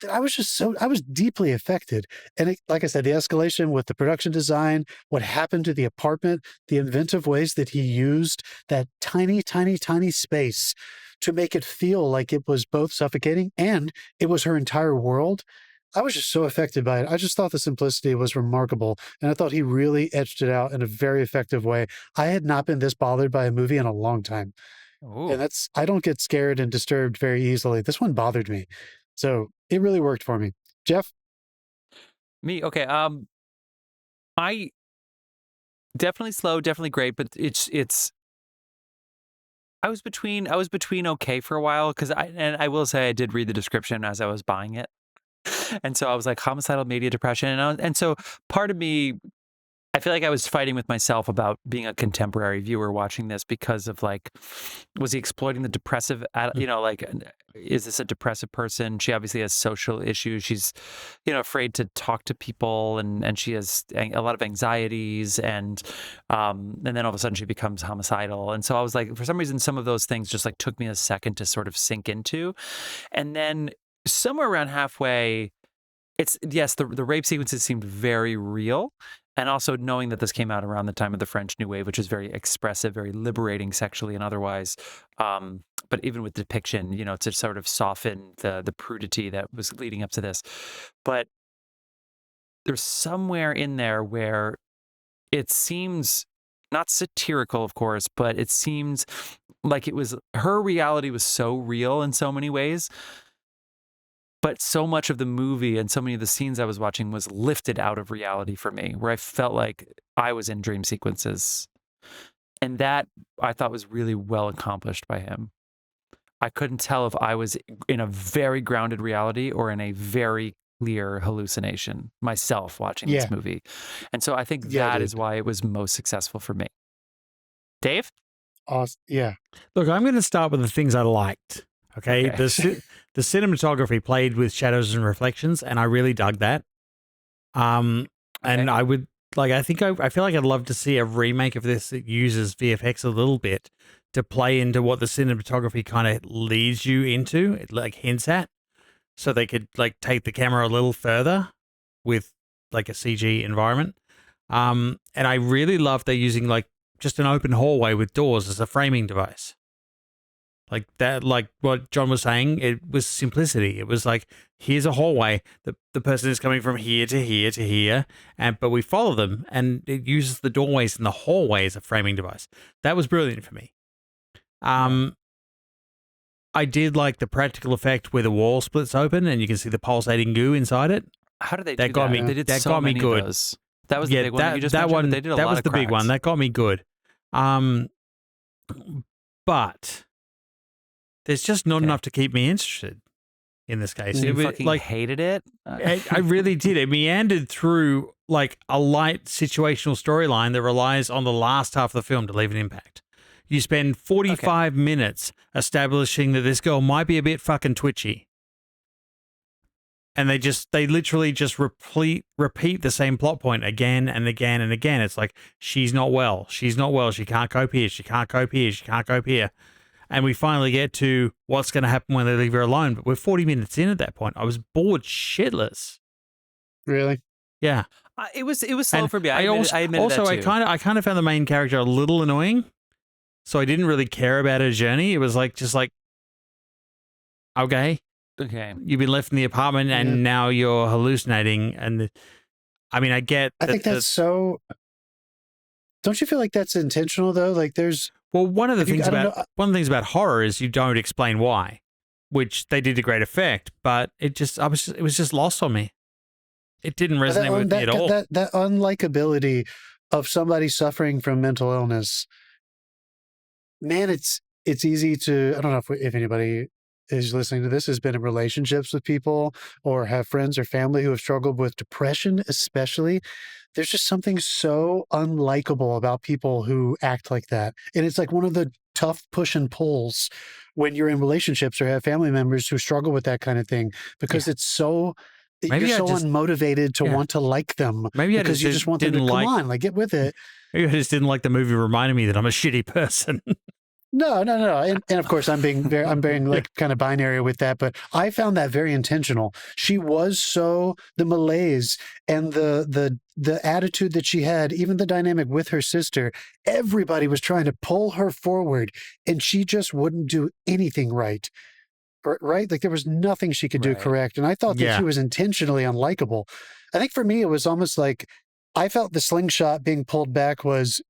S3: that I was deeply affected. And like I said, the escalation with the production design, what happened to the apartment, the inventive ways that he used that tiny, tiny, tiny space to make it feel like it was both suffocating and it was her entire world. I was just so affected by it. I just thought the simplicity was remarkable. And I thought he really etched it out in a very effective way. I had not been this bothered by a movie in a long time.
S1: Ooh.
S3: And I don't get scared and disturbed very easily. This one bothered me. So it really worked for me. Jeff?
S1: Me? Okay. I definitely slow, definitely great, but it's I was between okay for a while because I will say I did read the description as I was buying it. And so I was like homicidal media depression. And so part of me, I feel like I was fighting with myself about being a contemporary viewer watching this because of like, was he exploiting the depressive, like, is this a depressive person? She obviously has social issues. She's, afraid to talk to people and she has a lot of anxieties and then all of a sudden she becomes homicidal. And so I was like, for some reason, some of those things just like took me a second to sort of sink into. And then somewhere around halfway, yes, the rape sequences seemed very real. And also knowing that this came out around the time of the French New Wave, which is very expressive, very liberating sexually and otherwise. But even with depiction, to sort of soften the prudity that was leading up to this. But there's somewhere in there where it seems not satirical, of course, but it seems like her reality was so real in so many ways. But so much of the movie and so many of the scenes I was watching was lifted out of reality for me, where I felt like I was in dream sequences. And that I thought was really well accomplished by him. I couldn't tell if I was in a very grounded reality or in a very clear hallucination myself watching this movie. And so I think that is why it was most successful for me. Dave?
S3: Awesome. Yeah.
S2: Look, I'm going to start with the things I liked. Okay. The cinematography played with shadows and reflections, and I really dug that. And I would I feel like I'd love to see a remake of this that uses VFX a little bit to play into what the cinematography kind of leads you into, it hints at, so they could take the camera a little further with a CG environment. And I really love they're using just an open hallway with doors as a framing device. Like that, what John was saying, it was simplicity. It was here's a hallway. The person is coming from here to here to here, but we follow them, and it uses the doorways and the hallway as a framing device. That was brilliant for me. I did like the practical effect where the wall splits open and you can see the pulsating goo inside it.
S1: How did they do that?
S2: Got me.
S1: They did
S2: that
S1: so
S2: got me
S1: many
S2: good.
S1: Of those. That was the big one that you just mentioned, but they did a lot of
S2: That was the big one. That got me good. But there's just not enough to keep me interested in this case.
S1: You fucking hated it?
S2: I really did. It meandered through a light situational storyline that relies on the last half of the film to leave an impact. You spend 45 minutes establishing that this girl might be a bit fucking twitchy. And they literally just repeat the same plot point again and again and again. It's she's not well. She's not well. She can't cope here. She can't cope here. She can't cope here. And we finally get to what's going to happen when they leave her alone. But we're 40 minutes in at that point. I was bored shitless.
S3: Really?
S2: Yeah.
S1: It was slow for me. I admitted that too.
S2: I kind of found the main character a little annoying. So I didn't really care about her journey. It was okay.
S1: Okay.
S2: You've been left in the apartment and now you're hallucinating. And I get
S3: I think that's so. Don't you feel like that's intentional though?
S2: One of the things about horror is you don't explain why, which they did a great effect, but it was just lost on me. It didn't resonate with me at all.
S3: That unlikability of somebody suffering from mental illness, man, it's easy to. I don't know if anybody is listening to this has been in relationships with people or have friends or family who have struggled with depression, especially. There's just something so unlikable about people who act like that. And it's one of the tough push and pulls when you're in relationships or have family members who struggle with that kind of thing, because it's so, you're so unmotivated to want to like them.
S2: Maybe
S3: because you just want them to come on, get with it.
S2: Maybe I just didn't like the movie reminding me that I'm a shitty person.
S3: No. And of course I'm being kind of binary with that, but I found that very intentional. She was the malaise and the attitude that she had, even the dynamic with her sister, everybody was trying to pull her forward and she just wouldn't do anything right. Right? There was nothing she could do correct. And I thought that she was intentionally unlikable. I think for me, it was almost I felt the slingshot being pulled back was,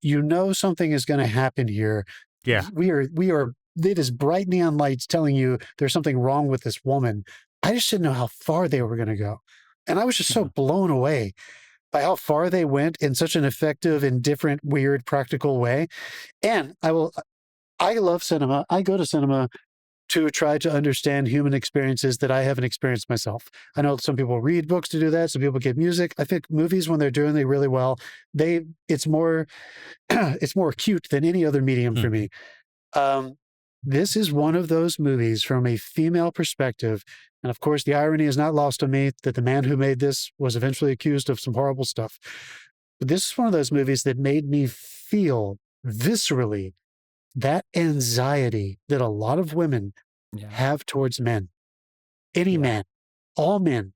S3: something is going to happen here.
S2: Yeah.
S3: We are, it is bright neon lights telling you there's something wrong with this woman. I just didn't know how far they were going to go. And I was just so blown away by how far they went in such an effective and different, weird, practical way. And I love cinema. I go to cinema to try to understand human experiences that I haven't experienced myself. I know some people read books to do that. Some people get music. I think movies, when they're doing it really well, it's more acute than any other medium for me. This is one of those movies from a female perspective. And of course, the irony is not lost on me that the man who made this was eventually accused of some horrible stuff. But this is one of those movies that made me feel viscerally that anxiety that a lot of women have towards men. Any man, all men.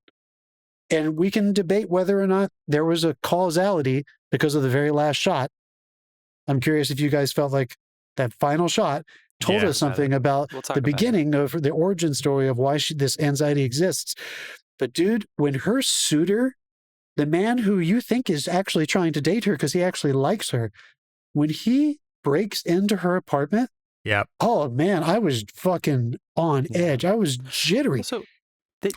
S3: And we can debate whether or not there was a causality because of the very last shot. I'm curious if you guys felt like that final shot told us something about the beginning of the origin story of why this anxiety exists. But dude, when her suitor, the man who you think is actually trying to date her because he actually likes her, when he breaks into her apartment, oh man, I was fucking on edge. I was jittery.
S1: So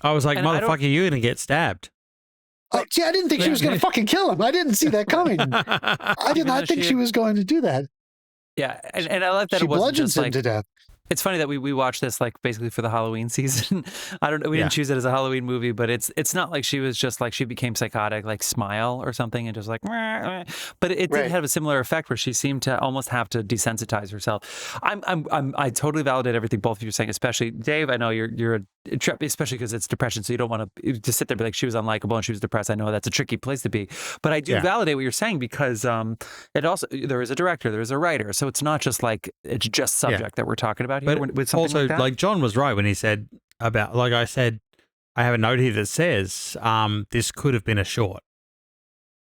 S2: I was like, motherfucker, you're going to get stabbed.
S3: I didn't think she was going to fucking kill him. I didn't see that coming. I did not think she was going to do that.
S1: Yeah, and I like that
S3: she
S1: it wasn't
S3: bludgeons
S1: just like
S3: him to death.
S1: It's funny that we watched this like basically for the Halloween season. I don't know. We didn't choose it as a Halloween movie, but it's not like she was just like she became psychotic, like Smile or something, and just like. But it did have a similar effect where she seemed to almost have to desensitize herself. I totally validate everything both of you are saying, especially Dave. I know you're especially because it's depression, so you don't want to just sit there and be like she was unlikable and she was depressed. I know that's a tricky place to be, but I do validate what you're saying because it also there is a director, there is a writer, so it's not just like it's just subject that we're talking about here.
S2: But also, like John was right when he said about, like I said, I have a note here that says this could have been a short.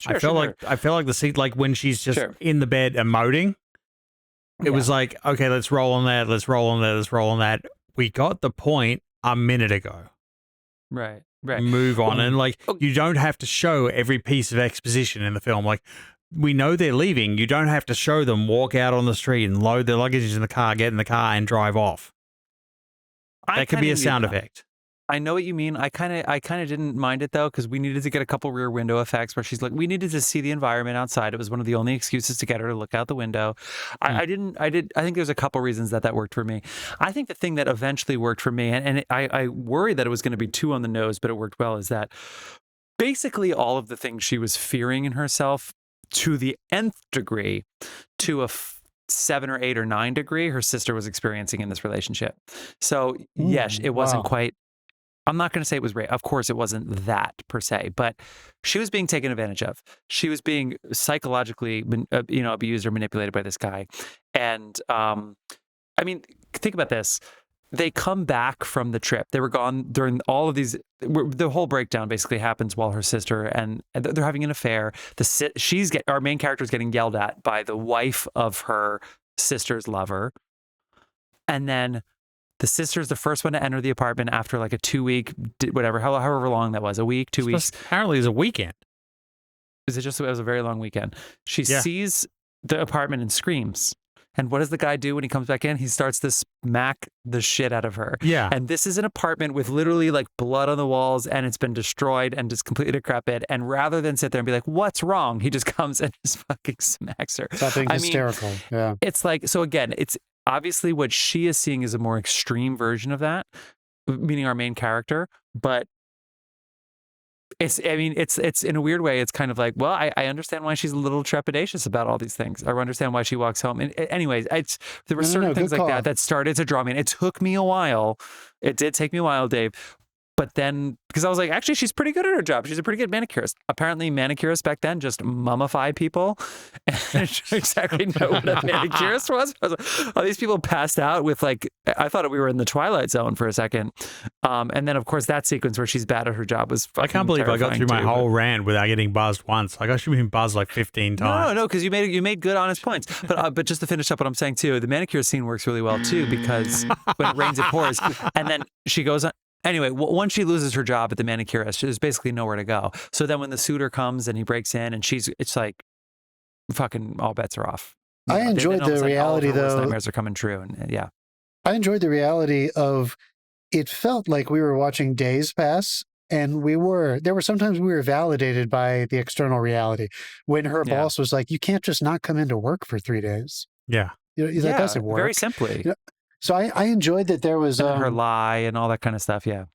S2: I felt like the scene, like when she's just in the bed emoting, it was like, okay, let's roll on that, let's roll on that, let's roll on that. We got the point a minute ago.
S1: Right.
S2: Move on. And like, you don't have to show every piece of exposition in the film. Like, we know they're leaving. You don't have to show them walk out on the street and load their luggage in the car, get in the car, and drive off. That could be a sound effect.
S1: I know what you mean. I kind of didn't mind it though, because we needed to get a couple rear window effects where she's like, we needed to see the environment outside. It was one of the only excuses to get her to look out the window. I think there's a couple reasons that worked for me. I think the thing that eventually worked for me, and I worried that it was going to be too on the nose, but it worked well, is that basically all of the things she was fearing in herself to the nth degree, to a 7 or 8 or 9 degree, her sister was experiencing in this relationship. So yes, it wasn't quite. I'm not going to say it was rape. Of course, it wasn't that per se, but she was being taken advantage of. She was being psychologically, abused or manipulated by this guy. And I mean, think about this. They come back from the trip. They were gone during all of these. The whole breakdown basically happens while her sister and they're having an affair. Our main character is getting yelled at by the wife of her sister's lover, and then the sister's the first one to enter the apartment after like a 2-week, whatever, however long that was, a week, 2 weeks.
S2: Apparently, it was a weekend.
S1: It was a very long weekend. She sees the apartment and screams. And what does the guy do when he comes back in? He starts to smack the shit out of her.
S2: Yeah.
S1: And this is an apartment with literally like blood on the walls and it's been destroyed and just completely decrepit. And rather than sit there and be like, what's wrong? He just comes and just fucking smacks her.
S3: Something hysterical. Yeah.
S1: It's like, so again, it's obviously what she is seeing is a more extreme version of that, meaning our main character. But it's in a weird way, it's kind of like, well, I understand why she's a little trepidatious about all these things. I understand why she walks home. And anyways, there were certain things like that started to draw me in. It took me a while. It did take me a while, Dave. But then, because I was like, actually, she's pretty good at her job. She's a pretty good manicurist. Apparently, manicurists back then just mummify people. And I didn't exactly know what a manicurist was. I was like, oh, these people passed out with like, I thought we were in the Twilight Zone for a second. And then, of course, that sequence where she's bad at her job was fucking
S2: I can't believe I got through my whole rant without getting buzzed once. Like I should have been buzzed like 15 times.
S1: No, because you made good, honest points. But just to finish up what I'm saying too, the manicure scene works really well too, because when it rains, it pours. And then she goes on. Anyway, once she loses her job at the manicurist, there's basically nowhere to go. So then when the suitor comes and he breaks in and it's like fucking all bets are off.
S3: I enjoyed the reality though.
S1: Nightmares are coming true. And yeah.
S3: I enjoyed the reality of it felt like we were watching days pass and there were sometimes we were validated by the external reality when her boss was like, you can't just not come into work for 3 days.
S2: Yeah.
S3: That doesn't work.
S1: Very simply.
S3: So I enjoyed that there was
S1: her lie and all that kind of stuff. Yeah.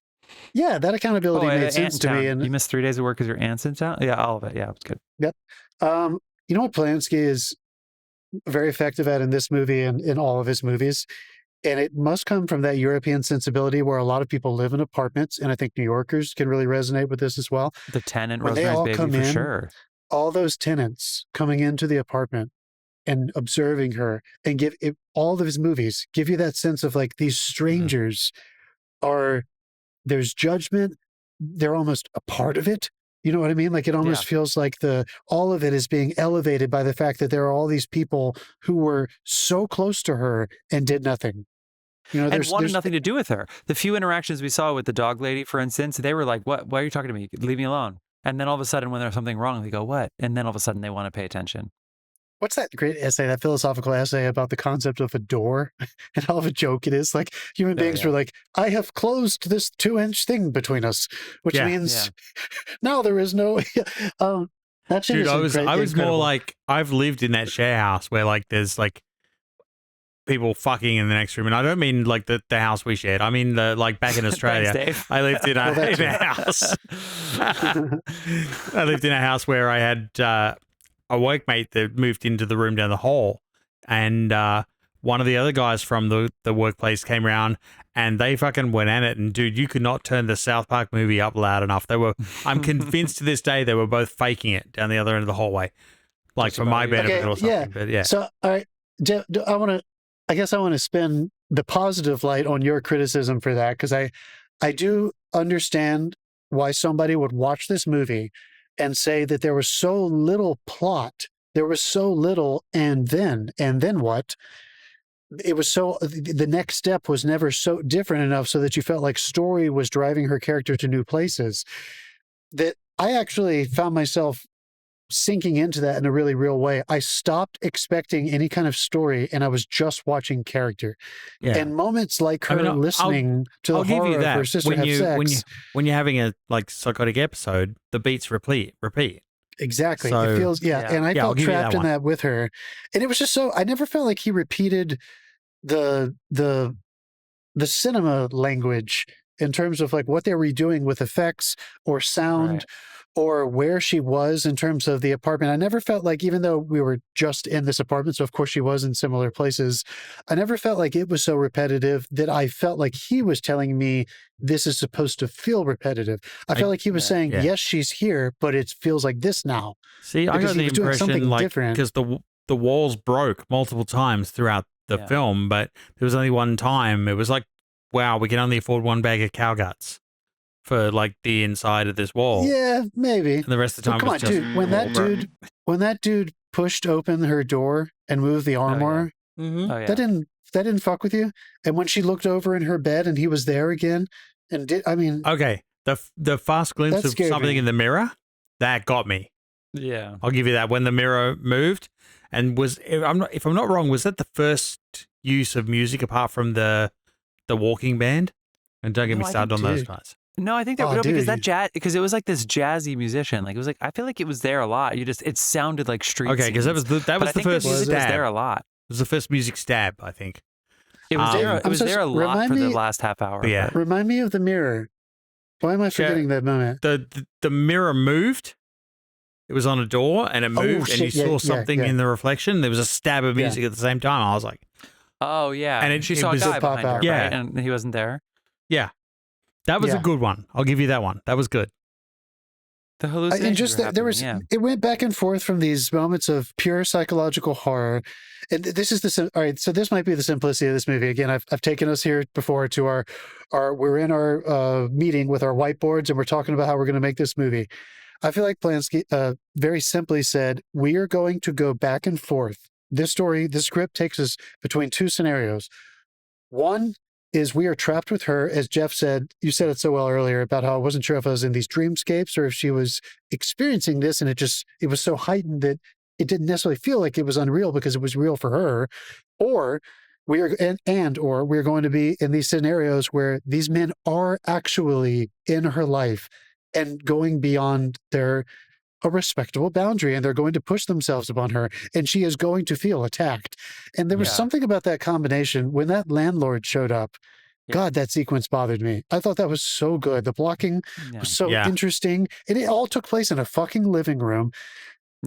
S3: Yeah, that accountability made sense to me. And
S1: you missed 3 days of work because your aunt's in town. Yeah, all of it. Yeah, it's good.
S3: Yep. You know what Polanski is very effective at in this movie and in all of his movies, and it must come from that European sensibility where a lot of people live in apartments, and I think New Yorkers can really resonate with this as well.
S1: The tenant, Rosemary's Baby, for sure.
S3: All those tenants coming into the apartment and observing her, and all of his movies give you that sense of like these strangers there's judgment, they're almost a part of it. You know what I mean? Like it almost feels like all of it is being elevated by the fact that there are all these people who were so close to her and did nothing. You know,
S1: and wanted nothing to do with her. The few interactions we saw with the dog lady, for instance, they were like, "What? Why are you talking to me? Leave me alone." And then all of a sudden, when there's something wrong, they go, "What?" And then all of a sudden, they want to pay attention.
S3: What's that great essay, that philosophical essay about the concept of a door and how of a joke it is? Like human beings were like, I have closed this 2-inch thing between us, which means now there is no. That shit
S2: Dude,
S3: is
S2: I was more like, I've lived in that share house where like there's like people fucking in the next room, and I don't mean like the house we shared. I mean like back in Australia.
S1: Thanks, Dave.
S2: I lived in a house. I lived in a house where I had a workmate that moved into the room down the hall, and one of the other guys from the workplace came around, and they fucking went at it. And dude, you could not turn the South Park movie up loud enough. I'm convinced to this day they were both faking it down the other end of the hallway, like for my benefit or something.
S3: Yeah.
S2: But yeah.
S3: So all right, Jeff, I guess I want to spin the positive light on your criticism for that, because I do understand why somebody would watch this movie and say that there was so little plot, there was so little, and then what? It was so, the next step was never so different enough so that you felt like story was driving her character to new places, that I actually found myself sinking into that in a really real way. I stopped expecting any kind of story, and I was just watching character. Yeah. And moments like her listening to the horror of her sister have sex.
S2: When you're having a like psychotic episode, the beats repeat.
S3: Exactly.
S2: So,
S3: it feels, and I felt trapped in that with her. And it was just so, I never felt like he repeated the cinema language in terms of like what they were doing with effects or sound or where she was in terms of the apartment. I never felt like, even though we were just in this apartment, so of course she was in similar places, I never felt like it was so repetitive that I felt like he was telling me this is supposed to feel repetitive. I felt like he was saying, yes, she's here, but it feels like this now.
S2: See, I got the impression like, because the walls broke multiple times throughout the film, but there was only one time. It was like, wow, we can only afford one bag of cow guts for like the inside of this wall.
S3: Yeah, maybe.
S2: And the rest of the time
S3: come
S2: was
S3: on,
S2: just
S3: dude. When that dude pushed open her door and moved the armoire, that didn't fuck with you. And when she looked over in her bed and he was there again, and
S2: okay, the fast glimpse of something in the mirror that got me.
S1: Yeah,
S2: I'll give you that. When the mirror moved, and if I'm not wrong, was that the first use of music apart from the walking band? And don't get me started on those guys.
S1: No, I think that because that jazz, because it was like this jazzy musician. Like it was like, I feel like it was there a lot. It sounded like street.
S2: Okay, because that was the first
S1: music
S2: stab.
S1: Was there a lot.
S2: It was the first music stab, I think.
S1: It was there. It was there a lot for the last half hour.
S2: Yeah.
S3: Remind me of the mirror. Why am I forgetting that moment?
S2: The mirror moved. It was on a door and it moved, and you saw something in the reflection. There was a stab of music at the same time. I was like,
S1: oh yeah,
S2: and
S1: she saw a guy behind her, right? And he wasn't there.
S2: Yeah. That was a good one. I'll give you that one. That was good.
S1: The hallucinations
S3: it went back and forth from these moments of pure psychological horror. And this is all right. So this might be the simplicity of this movie. Again, I've taken us here before to we're in our meeting with our whiteboards, and we're talking about how we're going to make this movie. I feel like Polanski very simply said, we are going to go back and forth. This script takes us between two scenarios. One is we are trapped with her, as Jeff said. You said it so well earlier about how I wasn't sure if I was in these dreamscapes or if she was experiencing this, and it was so heightened that it didn't necessarily feel like it was unreal because it was real for her. Or we're going to be in these scenarios where these men are actually in her life and going beyond a respectable boundary, and they're going to push themselves upon her, and she is going to feel attacked. And there was something about that combination when that landlord showed up. God, that sequence bothered me. I thought that was so good. The blocking was so interesting, and it all took place in a fucking living room.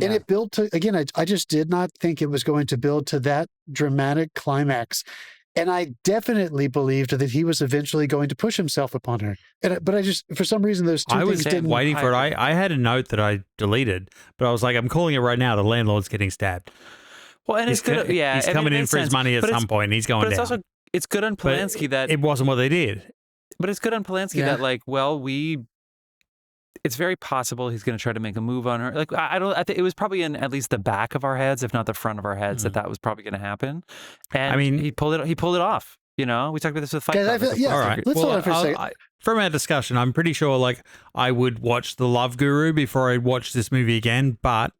S3: And it built to, again, I just did not think it was going to build to that dramatic climax. And I definitely believed that he was eventually going to push himself upon her. But I just, for some reason, those two things didn't.
S2: Waiting for it. I had a note that I deleted, but I was like, I'm calling it right now. The landlord's getting stabbed.
S1: Well, and he's good. He's
S2: coming in for his money at some point. He's going down.
S1: It's good on Polanski that
S2: it wasn't what they did.
S1: But it's good on Polanski that, like, well, we it's very possible he's going to try to make a move on her. Like, I think it was probably in at least the back of our heads, if not the front of our heads, that was probably going to happen. And
S2: I mean,
S1: he pulled it off. You know, we talked about this with Fight
S3: Guys,
S1: Club.
S3: yeah,
S2: all right.
S3: let's hold on for a second.
S2: From our discussion, I'm pretty sure like I would watch The Love Guru before I'd watch this movie again, but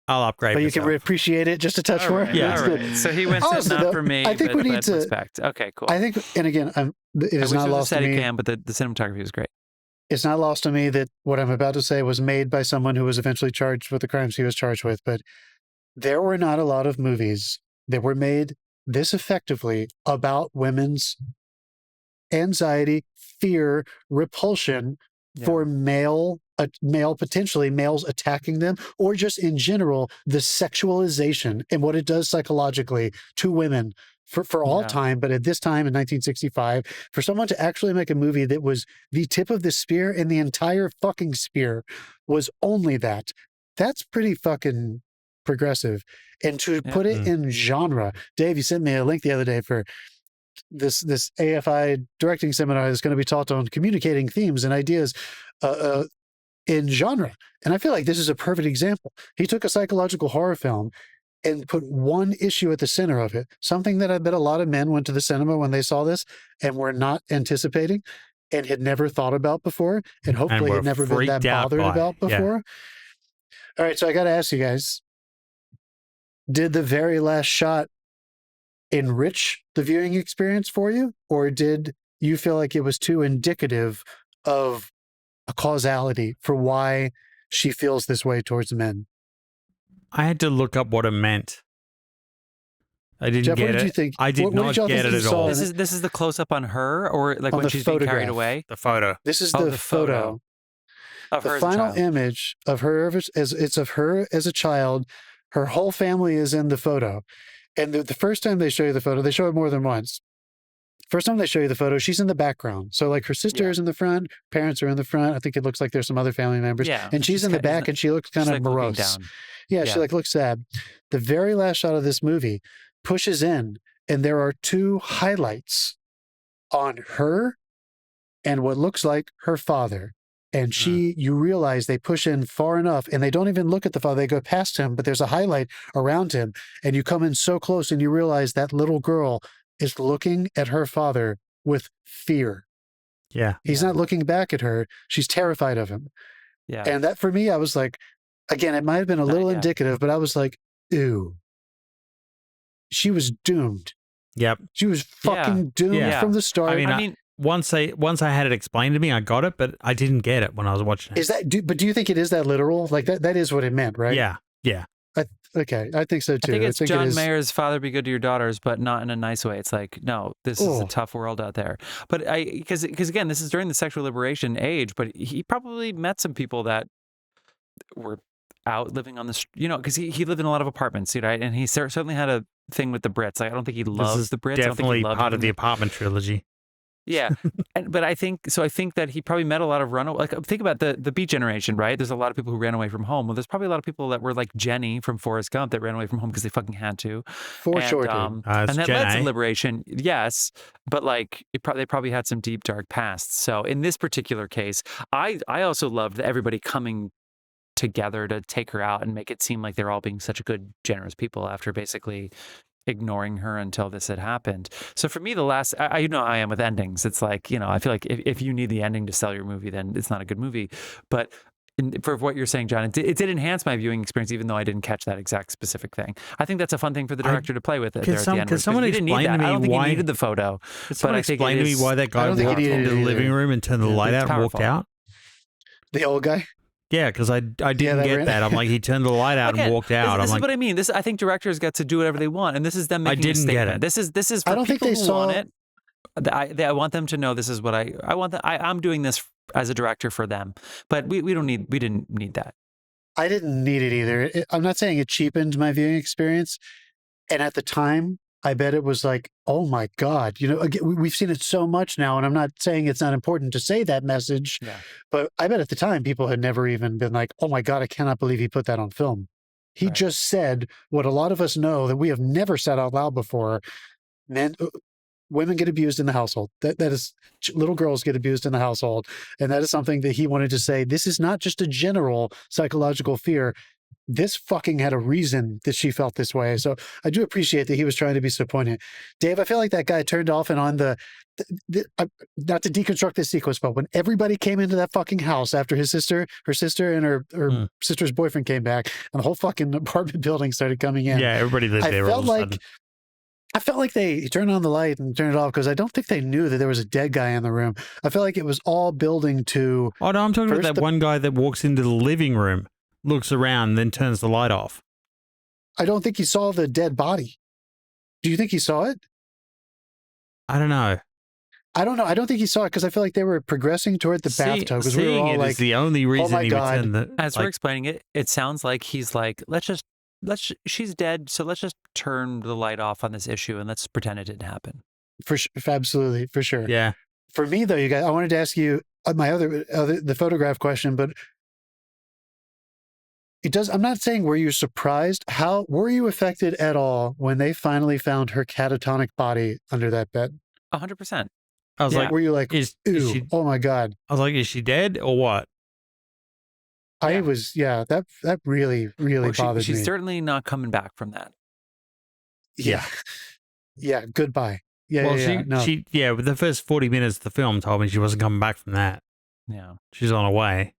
S2: I'll upgrade.
S3: But you
S2: myself.
S3: can appreciate it just a touch more.
S2: Yeah,
S1: all right. So he went to not for me.
S3: I think we need to
S1: respect. Okay, cool.
S3: I think, and again, it is not lost to me.
S1: But the cinematography was great.
S3: It's not lost on me that what I'm about to say was made by someone who was eventually charged with the crimes he was charged with. But there were not a lot of movies that were made this effectively about women's anxiety, fear, repulsion for potentially males attacking them, or just in general, the sexualization and what it does psychologically to women for all time. But at this time in 1965, for someone to actually make a movie that was the tip of the spear and the entire fucking spear was only that's pretty fucking progressive. And to put it in genre, Dave, you sent me a link the other day for this AFI directing seminar that's going to be taught on communicating themes and ideas in genre. And I feel like this is a perfect example. He took a psychological horror film and put one issue at the center of it, something that I bet a lot of men went to the cinema when they saw this and were not anticipating and had never thought about before, and hopefully had never been that bothered about before. All right, so I got to ask you guys, did the very last shot enrich the viewing experience for you, or did you feel like it was too indicative of a causality for why she feels this way towards men?
S2: I had to look up what it meant. I didn't
S3: Jeff,
S2: get
S3: what did
S2: it.
S3: you think?
S2: I did not get it at all.
S1: This is the close up on her, or like when she's being carried away.
S2: The photo.
S3: This is the photo.
S1: Of
S3: the
S1: her
S3: final
S1: as a child.
S3: image of her it's of her as a child. Her whole family is in the photo. And the first time they show you the photo, they show it more than once. First time they show you the photo, she's in the background. So like her sister is in the front, parents are in the front. I think it looks like there's some other family members.
S1: Yeah,
S3: and she's in the back and she looks kind of morose. Yeah, she like looks sad. The very last shot of this movie pushes in, and there are two highlights on her and what looks like her father. And you realize they push in far enough and they don't even look at the father. They go past him, but there's a highlight around him. And you come in so close and you realize that little girl is looking at her father with fear.
S2: Yeah.
S3: He's not looking back at her. She's terrified of him.
S1: Yeah.
S3: And that for me, I was like, again, it might have been a little indicative, but I was like, ew. She was doomed.
S2: Yep.
S3: She was fucking doomed from the start.
S2: I mean, once I had it explained to me, I got it, but I didn't get it when I was watching it.
S3: But do you think it is that literal? Like that is what it meant, right?
S2: Yeah. Yeah.
S3: Okay, I think so too.
S1: I think it's John Mayer's "Father, be good to your daughters," but not in a nice way. It's like, no, this is a tough world out there. But because again, this is during the sexual liberation age. But he probably met some people that were out living on the, because he lived in a lot of apartments, right? And he certainly had a thing with the Brits. Like, I don't think he loves the Brits.
S2: Definitely part of the
S1: them.
S2: apartment trilogy.
S1: Yeah, but I think that he probably met a lot of runaway. Like, think about the Beat Generation, right? There's a lot of people who ran away from home. Well, there's probably a lot of people that were like Jenny from Forrest Gump that ran away from home because they fucking had to.
S3: For sure,
S1: and that led to liberation. Yes, but like they probably had some deep dark pasts. So in this particular case, I also loved everybody coming together to take her out and make it seem like they're all being such good, generous people after basically ignoring her until this had happened. So for me, the last, I am with endings. It's like, I feel like if you need the ending to sell your movie, then it's not a good movie. But for what you're saying, John, it did enhance my viewing experience, even though I didn't catch that exact specific thing. I think that's a fun thing for the director to play with. Can
S2: someone explain to me
S1: I don't think
S2: why
S1: he needed the photo.
S2: Can someone explain to me why that guy walked into the living room and turned the light out and walked out?
S3: The old guy?
S2: Yeah, because I didn't get that. I'm like, he turned the light out and walked out.
S1: This is what I mean. I think directors get to do whatever they want, and this is them making a statement.
S2: Get it.
S1: This is for
S3: I don't
S1: people
S3: think they
S1: who
S3: saw
S1: want it. I want them to know this is what I want. I'm doing this as a director for them, but we didn't need that.
S3: I didn't need it either. I'm not saying it cheapened my viewing experience, and at the time, I bet it was like, oh my God, again, we've seen it so much now, and I'm not saying it's not important to say that message, but I bet at the time people had never even been like, oh my God, I cannot believe he put that on film. He just said what a lot of us know that we have never said out loud before. Men, women get abused in the household. That is, little girls get abused in the household. And that is something that he wanted to say. This is not just a general psychological fear. This fucking had a reason that she felt this way. So I do appreciate that he was trying to be so poignant. Dave, I feel like that guy turned off and on not to deconstruct this sequence, but when everybody came into that fucking house after her sister and her sister's boyfriend came back and the whole fucking apartment building started coming in.
S2: Yeah, everybody lived there all of a sudden.
S3: I felt like he turned on the light and turned it off because I don't think they knew that there was a dead guy in the room. I felt like it was all building to...
S2: Oh, no, I'm talking about that one guy that walks into the living room, looks around, then turns the light off.
S3: I don't think he saw the dead body. Do you think he saw it?
S2: I don't know.
S3: I don't know. I don't think he saw it because I feel like they were progressing toward the bathtub. Because we were all like,
S2: the only reason he would turn the...
S1: As we're explaining it, it sounds like he's like, she's dead, so let's just turn the light off on this issue and let's pretend it didn't happen.
S3: Absolutely, for sure.
S2: Yeah.
S3: For me, though, you guys, I wanted to ask you my the photograph question, but it does. I'm not saying were you surprised? How were you affected at all when they finally found her catatonic body under that bed?
S1: 100%.
S2: I was like,
S3: were you like,
S2: is she,
S3: oh my God?
S2: I was like, is she dead or what?
S3: I was, that really bothered me.
S1: She's certainly not coming back from that.
S3: Yeah. Yeah. Goodbye. Yeah.
S2: With the first 40 minutes of the film told me she wasn't coming back from that.
S1: Yeah.
S2: She's on her way.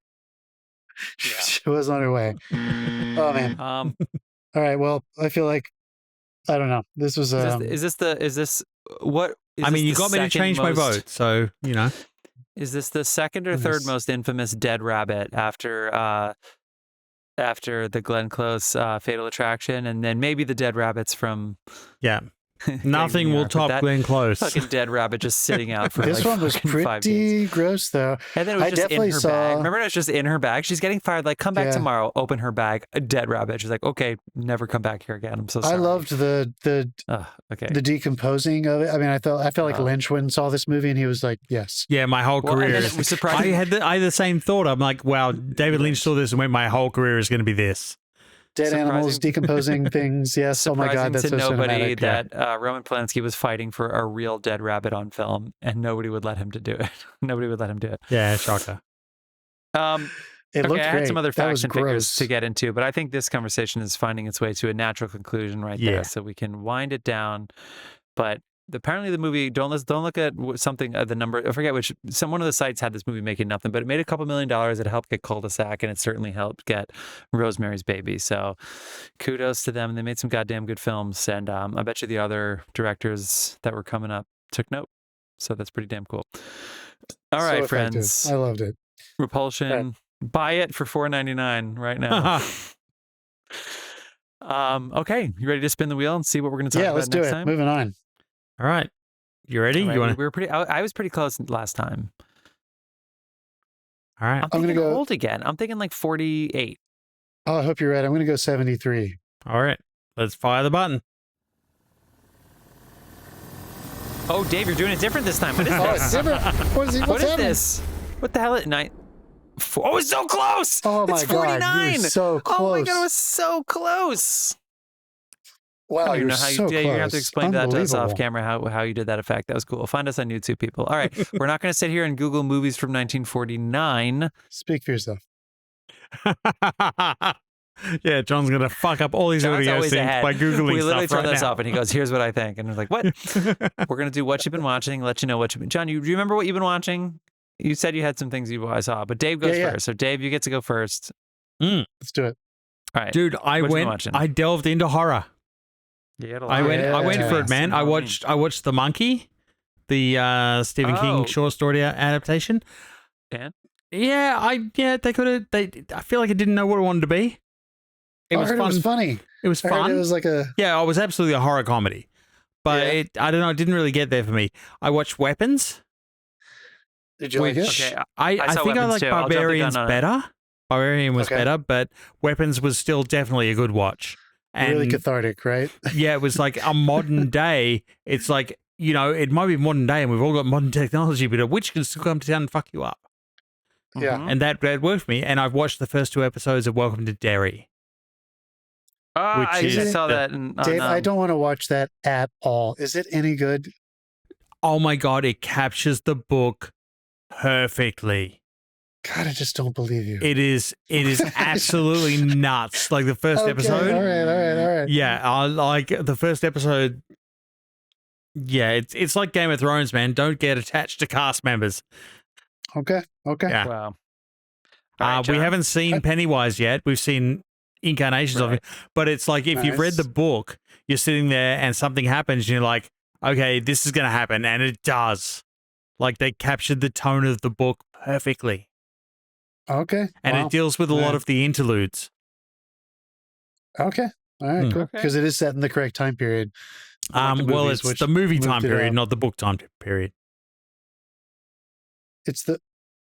S3: Yeah. She was on her way. Oh man. All right. Well, I feel like, I don't know. This was,
S2: you got me to change my vote. So,
S1: Is this the second or third most infamous dead rabbit after the Glenn Close Fatal Attraction, and then maybe the dead rabbits from
S2: nothing will top Glenn Close.
S1: Fucking dead rabbit just sitting out for
S3: this one was pretty gross though.
S1: And then it was just in her bag. Remember, it was just in her bag. She's getting fired. Like, come back tomorrow. Open her bag. A dead rabbit. She's like, okay, never come back here again. I'm so sorry.
S3: I loved the decomposing of it. I mean, I felt like Lynch when saw this movie and he was like, yes.
S2: Yeah, my whole career.
S1: It was surprising.
S2: I had the same thought. I'm like, wow, David Lynch saw this and went, my whole career is going to be this.
S3: Dead animals decomposing things. Yes. Oh my God, that's so cinematic.
S1: That Roman Polanski was fighting for a real dead rabbit on film, and nobody would let him to do it. Nobody would let him do it.
S2: Yeah, shocker.
S3: It looked
S1: I
S3: great.
S1: had some other facts and figures
S3: gross.
S1: to get into, but I think this conversation is finding its way to a natural conclusion there, so we can wind it down. But apparently the movie, don't look at something, the number, I forget which, one of the sites had this movie making nothing, but it made a couple $1 million. It helped get Cul-de-sac, and it certainly helped get Rosemary's Baby. So kudos to them. They made some goddamn good films, and I bet you the other directors that were coming up took note. So that's pretty damn cool. All right,
S3: so
S1: friends.
S3: I loved it.
S1: Repulsion. Right. Buy it for $4.99 right now. Okay, you ready to spin the wheel and see what we're going to talk about next time? Yeah, let's do it.
S3: Moving on.
S2: All right. You ready?
S1: Right,
S2: you want?
S1: We were pretty. I was pretty close last time.
S2: All right.
S1: I'm going to go old again. I'm thinking like 48.
S3: Oh, I hope you're right. I'm going to go 73.
S2: All right. Let's fire the button.
S1: Oh, Dave, you're doing it different this time. What is this?
S3: Oh, it's different. What is
S1: this? What the hell? Oh, it's so close.
S3: Oh my God, you're so close.
S1: Oh my God, it was so close.
S3: Wow,
S1: you're so close. You have to explain that to us off camera, how you did that effect. That was cool. Find us on YouTube, people. All right. We're not going to sit here and Google movies from 1949.
S3: Speak for yourself.
S2: Yeah, John's going to fuck up all these audio syncs by Googling stuff.
S1: We literally turn this
S2: now.
S1: off and he goes, here's what I think. And we're like, what? We're going to do what you've been watching, let you know what you've been. John, do you remember what you've been watching? You said you had some things I saw, but Dave goes first. So Dave, you get to go first.
S3: Let's do it.
S1: All right.
S2: Dude, I delved into horror. I went for it, man. I watched The Monkey, the Stephen King short story adaptation.
S1: And?
S2: I feel like it didn't know what it wanted to be.
S3: It was fun. It was funny.
S2: It was fun.
S3: It was like it
S2: was absolutely a horror comedy. But I don't know, it didn't really get there for me. I watched Weapons.
S3: Did you like it?
S2: Okay, I think I like Barbarians better. Barbarian was better, but Weapons was still definitely a good watch. And
S3: really cathartic, right?
S2: Yeah, it was like a modern day. It's like, it might be modern day and we've all got modern technology, but a witch can still come to town and fuck you up.
S3: Yeah.
S2: And that worked for me. And I've watched the first 2 episodes of Welcome to Derry.
S1: I saw that.
S3: Dave, I don't want to watch that at all. Is it any good?
S2: Oh my God, it captures the book perfectly.
S3: God, I just don't believe you.
S2: It is absolutely nuts. Like the first episode.
S3: All right.
S2: Yeah, I like the first episode. Yeah, it's like Game of Thrones, man. Don't get attached to cast members.
S3: Okay.
S2: Yeah.
S1: Wow. All right,
S2: we
S1: John.
S2: haven't seen Pennywise yet. We've seen incarnations of it, but it's like if you've read the book, you're sitting there and something happens, and you're like, okay, this is going to happen, and it does. Like they captured the tone of the book perfectly.
S3: Okay.
S2: And it deals with a lot of the interludes.
S3: Okay. All right, cool. Because it is set in the correct time period.
S2: Well, it's the movie time period, not the book time period.
S3: It's the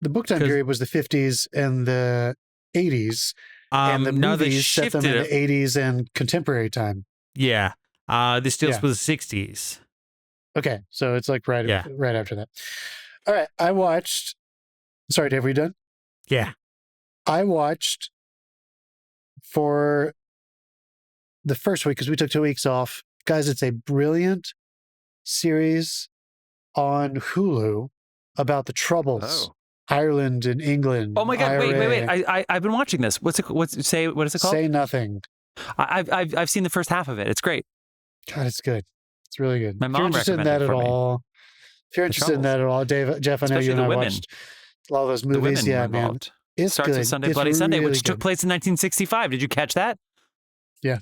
S3: book time period was the 50s and the 80s. And the movies set them in the 80s and contemporary time.
S2: Yeah. This deals with the 60s.
S3: Okay. So it's like right after that. All right. I watched. Sorry, Dave, were you done?
S2: Yeah.
S3: I watched for the first week because we took 2 weeks off. Guys, it's a brilliant series on Hulu about the Troubles. Ireland and England.
S1: Oh my God! IRA. Wait! I've been watching this. What is it called?
S3: Say Nothing.
S1: I've seen the first half of it. It's great.
S3: God, it's good. It's really good.
S1: My mom recommended it for me.
S3: If you're interested in that at all, Jeff, I know you and I watched a lot of those movies. Yeah, man. It
S1: starts with Sunday Bloody Sunday, which took place in 1965. Did you catch that?
S3: Yeah,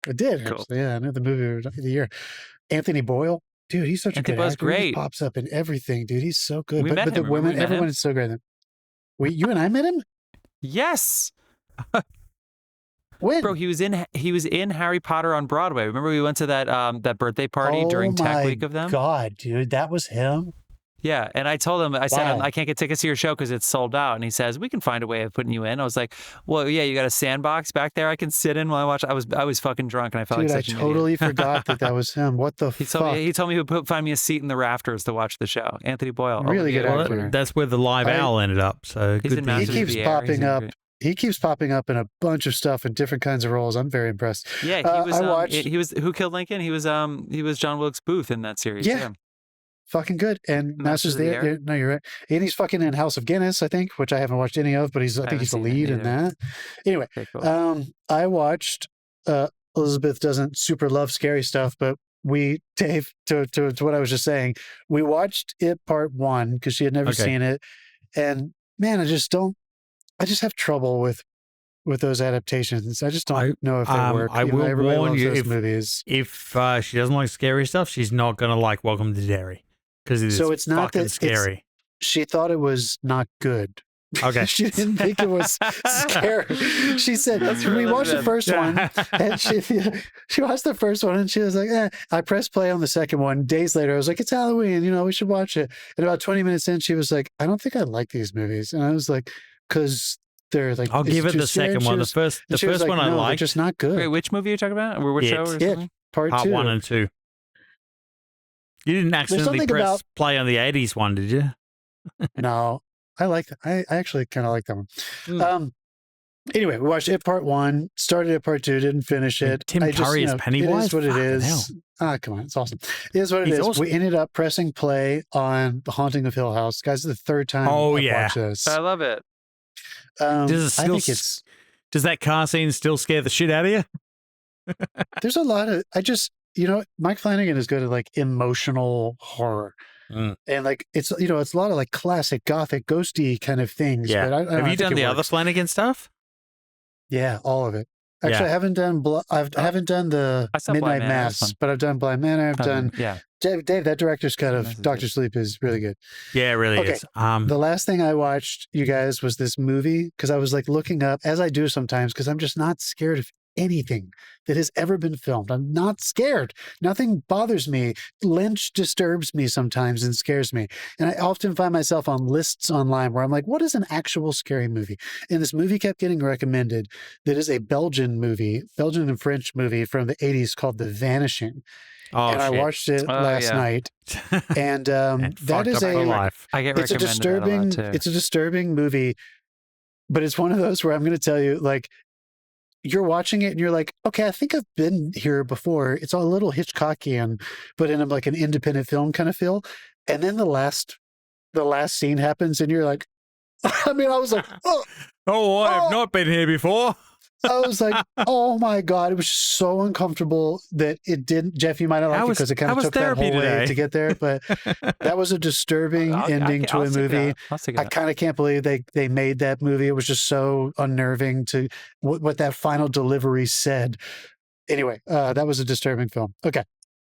S3: I did. Cool. Actually. Yeah, I know the movie of the year. Anthony Boyle. Dude, he's such a good actor.
S1: Great.
S3: He pops up in everything, dude. He's so good.
S1: We met him.
S3: The women, everyone is so great. Wait, you and I met him?
S1: Yes.
S3: When?
S1: Bro, he was in Harry Potter on Broadway. Remember we went to that birthday party during Tech Week of them?
S3: Oh my God, dude, that was him?
S1: Yeah, and I told him, I said, I can't get tickets to your show because it's sold out. And he says, we can find a way of putting you in. I was like, well, yeah, you got a sandbox back there I can sit in while I watch. I was fucking drunk and I felt like such an idiot.
S3: I totally forgot that was him. What the fuck?
S1: He told me he would find me a seat in the rafters to watch the show. Anthony Boyle.
S3: Really good actor.
S2: That's where the live owl ended up. So
S1: he's in
S3: he keeps popping up. He keeps popping up in a bunch of stuff in different kinds of roles. I'm very impressed.
S1: Yeah, he was Who Killed Lincoln? He was John Wilkes Booth in that series. Yeah.
S3: Fucking good. And Masters of the Air. No, you're right. And he's fucking in House of Guinness, I think, which I haven't watched any of, but I think he's the lead in that. Anyway, cool. I watched Elizabeth doesn't super love scary stuff, but Dave, to what I was just saying, we watched it part 1 because she had never seen it. And man, I just have trouble with those adaptations. I just don't know if they work.
S2: I will warn you, if she doesn't like scary stuff, she's not going to like Welcome to Derry because it's not fucking scary.
S3: She thought it was not good.
S2: Okay.
S3: She didn't think it was scary. She said, we watched the first one, and she watched the first one, and she was like, I pressed play on the second one. Days later, I was like, it's Halloween, we should watch it. And about 20 minutes in, she was like, I don't think I like these movies. And I was like, because they're like,
S2: I'll give it the second one. The first one I liked.
S3: Just not good.
S1: Wait, which movie are you talking about? Or which show?
S3: Part 2.
S2: 1 and 2. You didn't accidentally press play on the 80s one, did you?
S3: No, I like that. I actually kind of like that one. Anyway, we watched it part 1, started at part 2, didn't finish it.
S2: Tim Curry is Pennywise?
S3: It is what it is. Come on, it's awesome. It is what it is. Awesome. We ended up pressing play on The Haunting of Hill House. Guys, this is the third time I've watched this.
S1: I love it.
S2: Does that car scene still scare the shit out of you?
S3: There's a lot of, Mike Flanagan is good at like emotional horror. And like, it's a lot of like classic gothic ghosty kind of things.
S2: Yeah.
S3: But
S2: Have you done the other Flanagan stuff?
S3: Yeah, all of it. Actually, I haven't done I haven't done the Midnight Mass, but I've done Blind Manor. I've done Dave, that director's cut of Dr. Sleep is really good.
S2: Yeah, it really is.
S3: The last thing I watched, you guys, was this movie because I was like looking up, as I do sometimes, because I'm just not scared of anything that has ever been filmed. I'm not scared. Nothing bothers me. Lynch disturbs me sometimes and scares me. And I often find myself on lists online where I'm like, what is an actual scary movie? And this movie kept getting recommended that is a Belgian and French movie from the 80s called The Vanishing. I watched it last night. And that is it's a disturbing movie, but it's one of those where I'm going to tell you, like, you're watching it and you're like, okay, I think I've been here before. It's a little Hitchcockian, but in like an independent film kind of feel. And then the last scene happens and you're like, I mean, I was like,
S2: I have not been here before.
S3: I was like, oh my God. It was so uncomfortable that it didn't. Jeff, you might not like it because it kind of took that whole way to get there. But that was a disturbing ending to a movie. I kind of can't believe they made that movie. It was just so unnerving to what that final delivery said. Anyway, that was a disturbing film. Okay.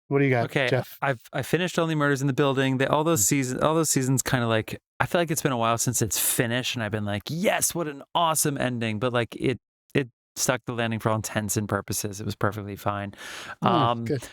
S3: What do you got, Jeff?
S1: I finished Only Murders in the Building. All those seasons kind of like, I feel like it's been a while since it's finished, and I've been like, yes, what an awesome ending. But like it stuck the landing for all intents and purposes. It was perfectly fine.
S3: Good.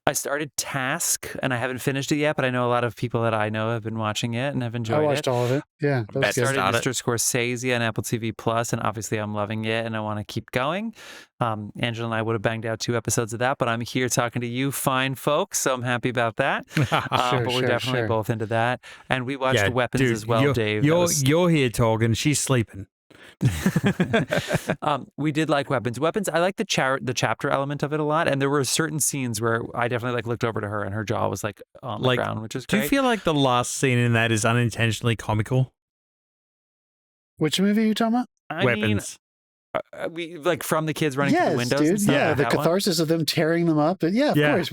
S1: I started Task, and I haven't finished it yet, but I know a lot of people that I know have been watching it and have enjoyed it.
S3: I watched all of it. Yeah.
S1: I started Mr. Scorsese on Apple TV Plus, and obviously I'm loving it, and I want to keep going. Angela and I would have banged out 2 episodes of that, but I'm here talking to you fine folks, so I'm happy about that. But we're definitely both into that. And we watched Weapons as well, Dave.
S2: You're here talking. She's sleeping.
S1: We did like Weapons. I like the chapter element of it a lot, and there were certain scenes where I definitely like looked over to her and her jaw was like on the ground, which is great.
S2: Do you feel like the last scene in that is unintentionally comical?
S3: Which movie are you talking about?
S2: Weapons.
S1: We like from the kids running through the windows.
S3: Dude,
S1: and stuff,
S3: the catharsis of them tearing them up. And of course.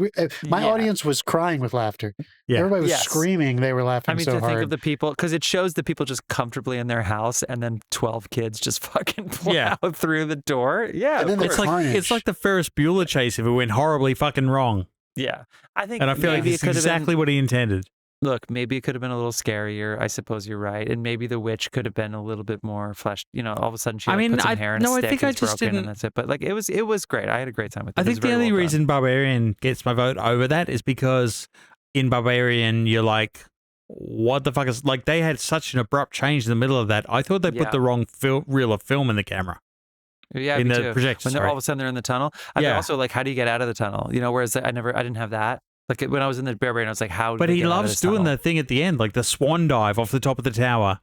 S3: My audience was crying with laughter. Yeah. Everybody was screaming. They were laughing so hard.
S1: Think of the people, because it shows the people just comfortably in their house, and then 12 kids just fucking plow through the door. Yeah,
S3: and then
S2: it's like the Ferris Bueller chase if it went horribly fucking wrong.
S1: Yeah, I think,
S2: and I feel like it's exactly what he intended.
S1: Look, maybe it could have been a little scarier. I suppose you're right. And maybe the witch could have been a little bit more fleshed. You know, all of a sudden she put some hair in a stick, and it's broken, and that's it. But like, it was great. I had a great time with it.
S2: I think the only reason Barbarian gets my vote over that is because in Barbarian, you're like, what the fuck is... Like, they had such an abrupt change in the middle of that. I thought they put the wrong reel of film in the camera.
S1: Yeah,
S2: in
S1: me
S2: the
S1: too.
S2: projector.
S1: When all of a sudden they're in the tunnel. I mean, also, like, how do you get out of the tunnel? You know, whereas I didn't have that. Like when I was in the Barbarian, I was like, how?
S2: But he loves doing that thing at the end, like the swan dive off the top of the tower.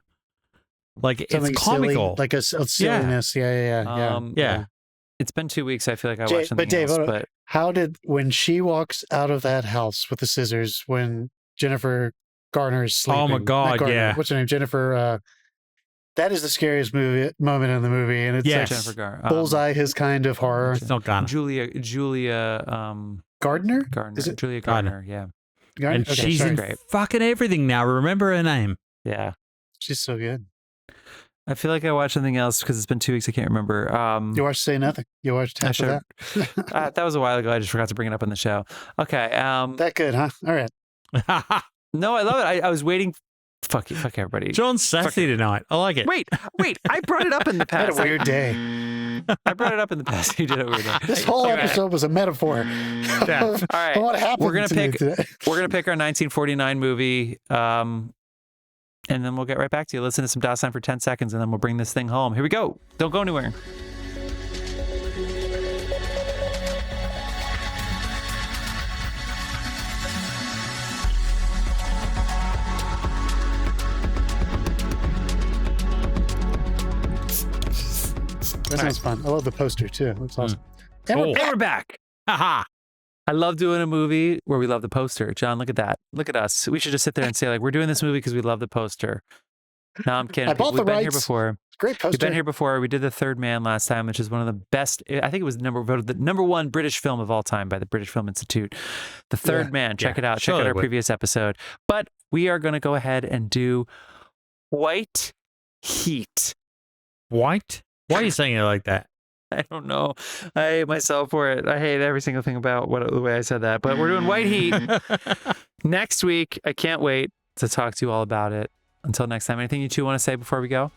S2: Like something it's comical,
S3: silly, like a silliness. Yeah.
S1: It's been 2 weeks. I feel like I watched something
S3: Dave,
S1: else. But
S3: how did when she walks out of that house with the scissors when Jennifer Garner is sleeping?
S2: Oh my God! Yeah.
S3: What's her name? Jennifer. That is the scariest moment in the movie, and it's like
S1: Jennifer Garner.
S3: Bullseye, his kind of horror.
S2: It's not Garner.
S3: Julia. Gardner?
S1: Is it Julia Gardner? Yeah.
S3: Gardner?
S2: And she's in fucking everything now. Remember her name.
S1: Yeah.
S3: She's so good.
S1: I feel like I watched something else because it's been 2 weeks. I can't remember.
S3: You watched Say Nothing. You watched half of
S1: that. That was a while ago. I just forgot to bring it up on the show. Okay.
S3: That good, huh? All right.
S1: No, I love it. I was waiting. Fuck everybody.
S2: John's sassy tonight. I like it.
S1: Wait. I brought it up in the past.
S3: I had a weird day.
S1: I brought it up in the past. You did a weird day.
S3: This whole episode was a metaphor.
S1: All right.
S3: What happened?
S1: We're gonna pick our 1949 movie, and then we'll get right back to you. Listen to some Dasein for 10 seconds, and then we'll bring this thing home. Here we go. Don't go anywhere.
S3: That sounds fun. I love the poster too. It looks awesome.
S1: And we're back. Haha. I love doing a movie where we love the poster. John, look at that. Look at us. We should just sit there and say, like, we're doing this movie because we love the poster. No, I'm kidding.
S3: I bought the rights.
S1: Here before.
S3: Great poster.
S1: We've been here before. We did The Third Man last time, which is one of the best. I think it was voted the number 1 British film of all time by the British Film Institute. The Third Man. Check it out. Check out our previous episode. But we are going to go ahead and do White Heat.
S2: White? Why are you saying it like that?
S1: I don't know. I hate myself for it. I hate every single thing about the way I said that. But we're doing White Heat next week. I can't wait to talk to you all about it. Until next time, anything you two want to say before we go?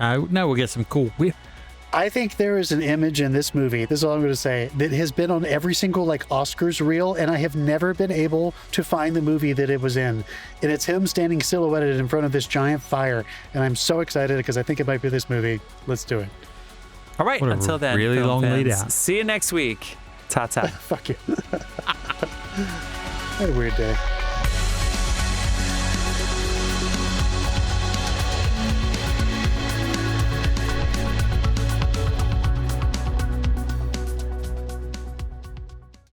S2: No, we'll get some cool.
S3: I think there is an image in this movie, this is all I'm going to say, that has been on every single like Oscars reel, and I have never been able to find the movie that it was in. And it's him standing silhouetted in front of this giant fire. And I'm so excited because I think it might be this movie. Let's do it.
S1: All right. Until then,
S2: really long lead out.
S1: See you next week. Ta-ta.
S3: Fuck you. What a weird day.